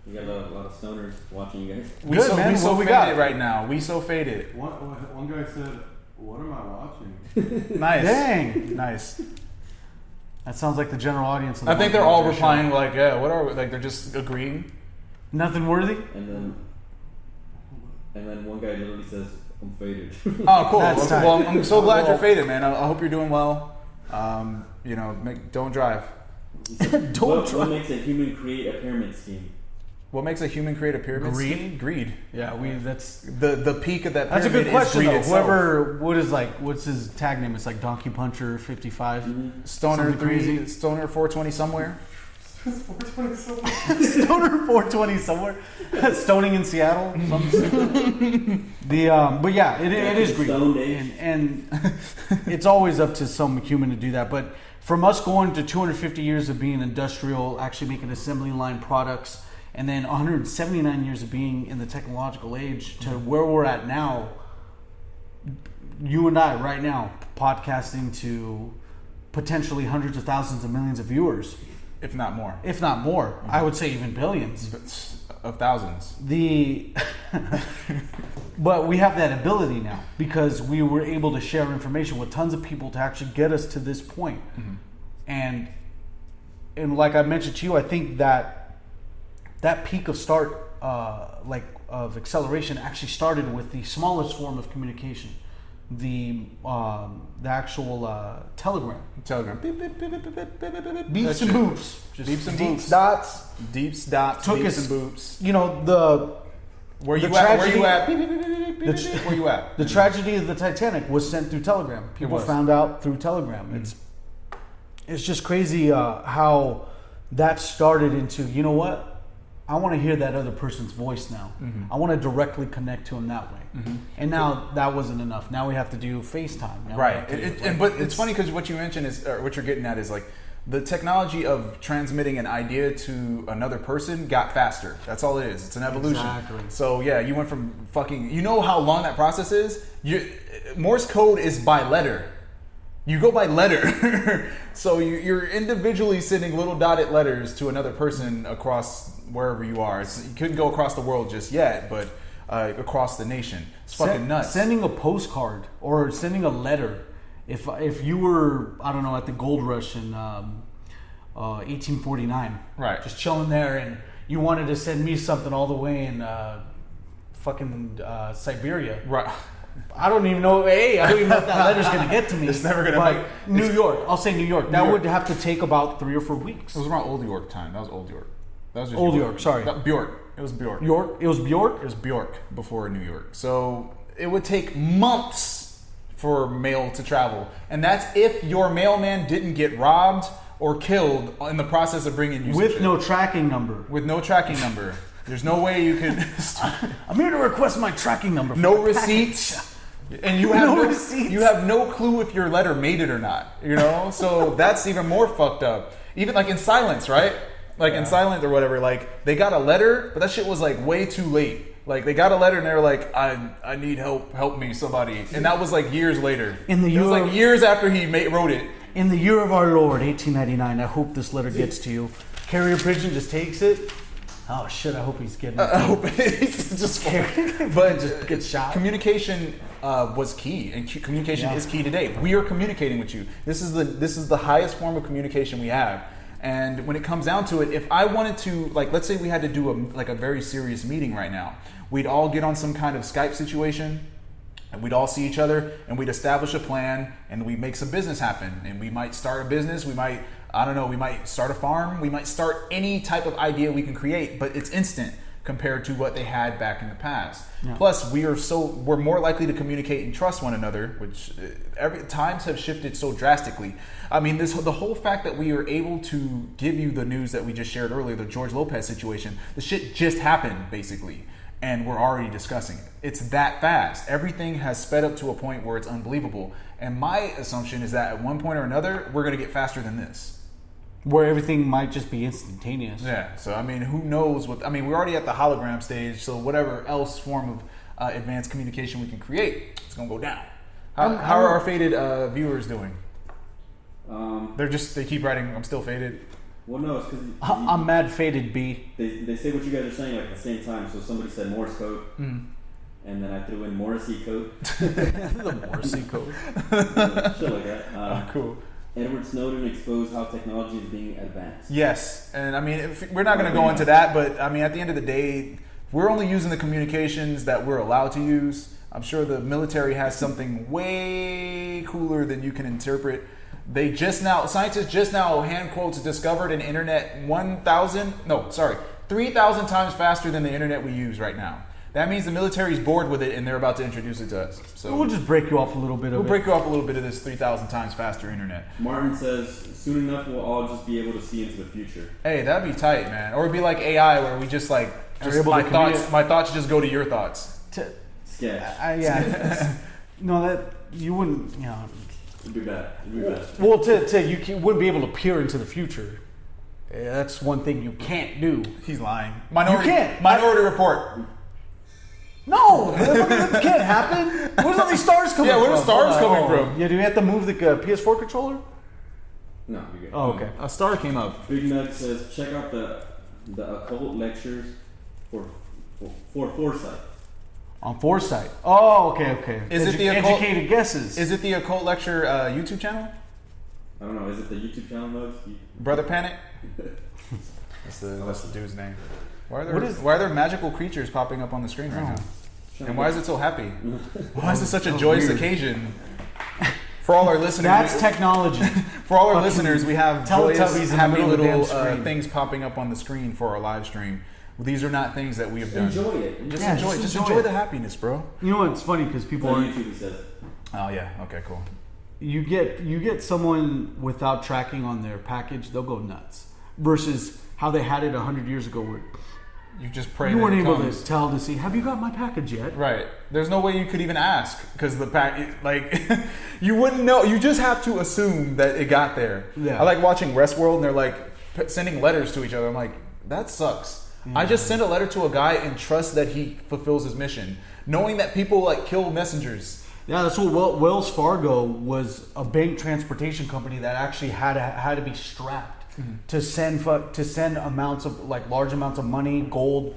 we got a lot of stoners watching you guys. We Good, so, man. we so What we faded got? right now. We so faded. One guy said, "What am I watching?" Nice. Dang. Nice. That sounds like the general audience. Of the I think they're Monty all Montoya replying show. like, yeah, what are we? Like, they're just agreeing. Nothing worthy? And then one guy literally says, "I'm faded." Oh, cool. That's tight. Well, I'm so glad you're faded, man. I hope you're doing well. Don't drive. What makes a human create a pyramid scheme? What makes a human create a pyramid Greed? scheme? Greed. Yeah, that's The peak of that that's a pyramid good question is greed though. itself. Whoever what's his tag name? It's like Donkey Puncher 55. Stoner Something crazy. Stoner 420 somewhere. Stoner 420 somewhere. Stoning in Seattle. But yeah, it is greed, Stone Age. and it's always up to some human to do that. But from us going to 250 years of being industrial, actually making assembly line products, and then 179 years of being in the technological age to where we're at now, you and I right now podcasting to potentially hundreds of thousands of millions of viewers, If not more. if not more. I would say even billions. Of thousands. But we have that ability now because we were able to share information with tons of people to actually get us to this point. And like I mentioned to you, I think that peak of of acceleration actually started with the smallest form of communication, the actual telegram. Telegram. Beep, beep, beep, beep, beep, beep, beep, beep, beep. Beeps and boops. Just Beeps and deeps, boops. dots. Deeps, dots, Took beeps us- and boops. You know, Where the you at? Where tragedy- you at? Beep, beep, beep, beep, beep, beep, the- beep. Where you at? the tragedy of the Titanic was sent through telegram. People was. found out through telegram. It's just crazy how that started into, you know what? I want to hear that other person's voice now. I want to directly connect to him that way. And now that wasn't enough. Now we have to do FaceTime. Now we Right. have to do, But it's funny because what you mentioned is, or what you're getting at is like the technology of transmitting an idea to another person got faster. That's all it is. It's an evolution. Exactly. So yeah, you went from fucking, you know how long that process is? Morse code is by letter. You go by letter. So you're individually sending little dotted letters to another person across wherever you are. You couldn't go across the world just yet, but across the nation. It's fucking nuts. Sending a postcard or sending a letter. If you were, I don't know, at the gold rush in 1849, Right. just chilling there, and you wanted to send me something all the way in Siberia. Right. I don't even know. Hey, I don't even know if that letter's gonna get to me. It's never gonna But make- New York. I'll say New York. That York. would have to take about 3 or 4 weeks. It was around Old York time. That was Old York. That was just Old York, sorry. Bjork. It was Bjork. York. It was Bjork. It was Bjork before New York. So it would take months for mail to travel. And that's if your mailman didn't get robbed or killed in the process of bringing you some With shit. no tracking number. With no tracking number. There's no way you could... I'm here to request my tracking number. For no the package. receipts. And you have No no, receipts. you have no clue if your letter made it or not, you know? So that's even more fucked up. Even like in silence, right? Like in silent or whatever, like they got a letter, but that shit was like way too late. Like they got a letter and they were like, I need help me, somebody. And that was like years later. In the it was year- like years after he wrote it. In the year of our Lord, 1899, I hope this letter gets to you. Carrier pigeon just takes it. Oh shit! I hope he's getting it. I hope it's just But just gets shot. Communication was key, and communication Yeah. is key today. We are communicating with you. This is the highest form of communication we have. And when it comes down to it, if I wanted to, like, let's say we had to do a very serious meeting right now, we'd all get on some kind of Skype situation, and we'd all see each other, and we'd establish a plan, and we'd make some business happen. And we might start a business, we might I don't know, we might start a farm, we might start any type of idea we can create, but it's instant compared to what they had back in the past. Yeah. Plus, we're more likely to communicate and trust one another, which times have shifted so drastically. I mean, the whole fact that we are able to give you the news that we just shared earlier, the George Lopez situation, the shit just happened basically, and we're already discussing it. It's that fast. Everything has sped up to a point where it's unbelievable. And my assumption is that at one point or another, we're going to get faster than this. Where everything might just be instantaneous. Yeah, so I mean, who knows what... I mean, we're already at the hologram stage, so whatever else form of advanced communication we can create, it's going to go down. How are our faded viewers doing? They keep writing, I'm still faded. Well, no, it's because... I'm mad faded, B. They say what you guys are saying like at the same time, so somebody said Morse code, and then I threw in Morrissey code. The Morrissey code. Shit like that. Cool. Edward Snowden exposed how technology is being advanced. Yes, and I mean, we're not going to go into that, but I mean, at the end of the day, we're only using the communications that we're allowed to use. I'm sure the military has something way cooler than you can interpret. Scientists just now, hand quotes, discovered an internet 3,000 times faster than the internet we use right now. That means the military's bored with it and they're about to introduce it to us. So we'll just break you off a little bit of it. We'll break you off a little bit of this 3,000 times faster internet. Martin says, soon enough we'll all just be able to see into the future. Hey, that'd be tight, man. Or it'd be like AI where we just my thoughts just go to your thoughts. Sketch. Yeah. No, that you wouldn't, It'd be bad. Well, you wouldn't be able to peer into the future. Yeah, that's one thing you can't do. He's lying. You can't. Minority Report. No, that can't happen. Where's all these stars coming from? Yeah, where's the stars coming from? Yeah, do we have to move the PS4 controller? No, you're good. Oh, okay. A star came up. Big Nut says, check out the occult lectures for foresight. On Foresight. Oh, okay. Is it the occult, educated guesses? Is it the Occult Lecture YouTube channel? I don't know. Is it the YouTube channel, Nugs? Brother Panic? That's the dude's name. Why are there magical creatures popping up on the screen right now? And why is it so happy? Why is it such a joyous occasion? For all our listeners, that's technology. For all our listeners, we have joyous, happy little things popping up on the screen for our live stream. These are not things that we have done. Enjoy it. Just enjoy the happiness, bro. You know what's funny because people are. YouTube says. Oh yeah. Okay. Cool. You get someone without tracking on their package, they'll go nuts. Versus how they had it 100 years ago, where you just pray. You weren't able to tell to see. Have you got my package yet? Right. There's no way you could even ask because the you wouldn't know. You just have to assume that it got there. Yeah. I like watching Westworld and they're like sending letters to each other. I'm like, that sucks. Yeah. I just send a letter to a guy and trust that he fulfills his mission, knowing that people kill messengers. Yeah, that's what Wells Fargo was, a bank transportation company that actually had to be strapped to send amounts of large amounts of money, gold,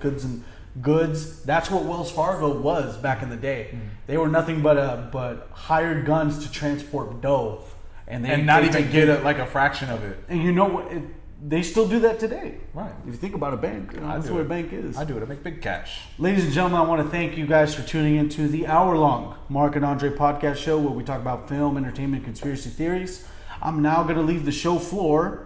goods. That's what Wells Fargo was back in the day. They were nothing but hired guns to transport dough, and not even get a fraction of it. And you know what? They still do that today. Right. If you think about a bank, that's what a bank is. I do it. I make big cash. Ladies and gentlemen, I want to thank you guys for tuning into the hour-long Mark and Andre podcast show where we talk about film, entertainment, conspiracy theories. I'm now going to leave the show floor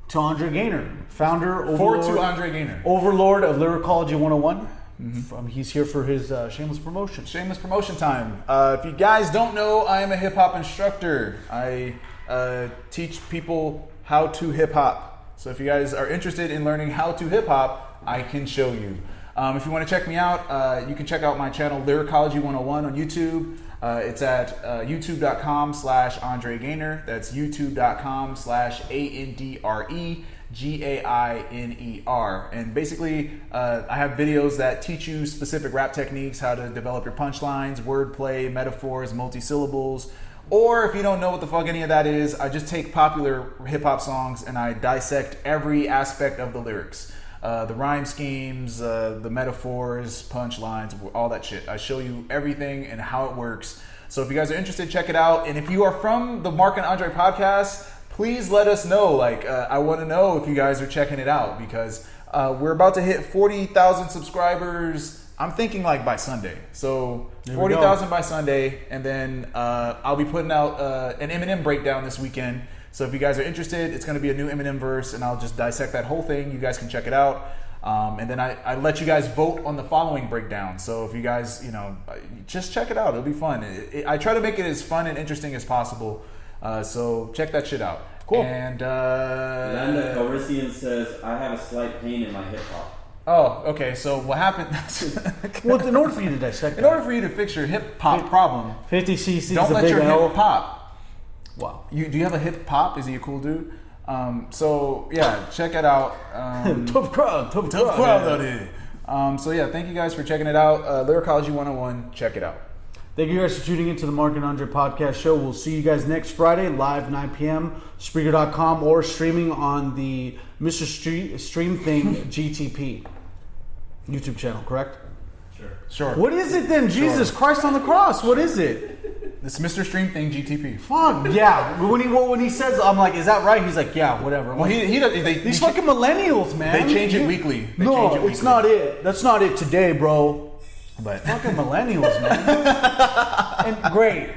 to Andre Gaynor, founder, overlord of Lyricology 101. Mm-hmm. He's here for his shameless promotion. Shameless promotion time. If you guys don't know, I am a hip-hop instructor. I teach people how to hip-hop. So if you guys are interested in learning how to hip hop, I can show you. If you want to check me out, you can check out my channel Lyricology 101 on YouTube. It's at youtube.com/Andre Gaynor. That's youtube.com/AndreGainer. And basically, I have videos that teach you specific rap techniques, how to develop your punchlines, wordplay, metaphors, multi-syllables. Or if you don't know what the fuck any of that is, I just take popular hip-hop songs and I dissect every aspect of the lyrics. The rhyme schemes, the metaphors, punchlines, all that shit. I show you everything and how it works. So if you guys are interested, check it out. And if you are from the Mark and Andre podcast, please let us know. I want to know if you guys are checking it out because we're about to hit 40,000 subscribers. I'm thinking by Sunday. So 40,000 by Sunday, and then I'll be putting out an Eminem breakdown this weekend. So if you guys are interested, it's going to be a new Eminem verse, and I'll just dissect that whole thing. You guys can check it out. And then I let you guys vote on the following breakdown. So if you guys, just check it out. It'll be fun. I try to make it as fun and interesting as possible. So check that shit out. Cool. And Landa Calrissian says, I have a slight pain in my hip hop. Oh, okay. So what happened? Well, in order for you to dissect in order for you to fix your hip hop problem, 50 cc don't let your hip pop. Wow. Do you have a hip hop? Is he a cool dude? So yeah, check it out. Tough crowd, out there. So yeah, thank you guys for checking it out. Lyricology 101, check it out. Thank you guys for tuning into the Mark and Andre podcast show. We'll see you guys next Friday, live 9 p.m. Spreaker.com or streaming on the Mr. Stream Thing GTP YouTube channel, correct? Sure. What is it then? Jesus Christ on the cross. What is it? It's Mr. Stream Thing GTP. Fuck yeah. When he says, I'm like, is that right? He's like, yeah, whatever. Well, these fucking millennials, man. They change it weekly. It's not it. That's not it today, bro. But fucking millennials, man. And great.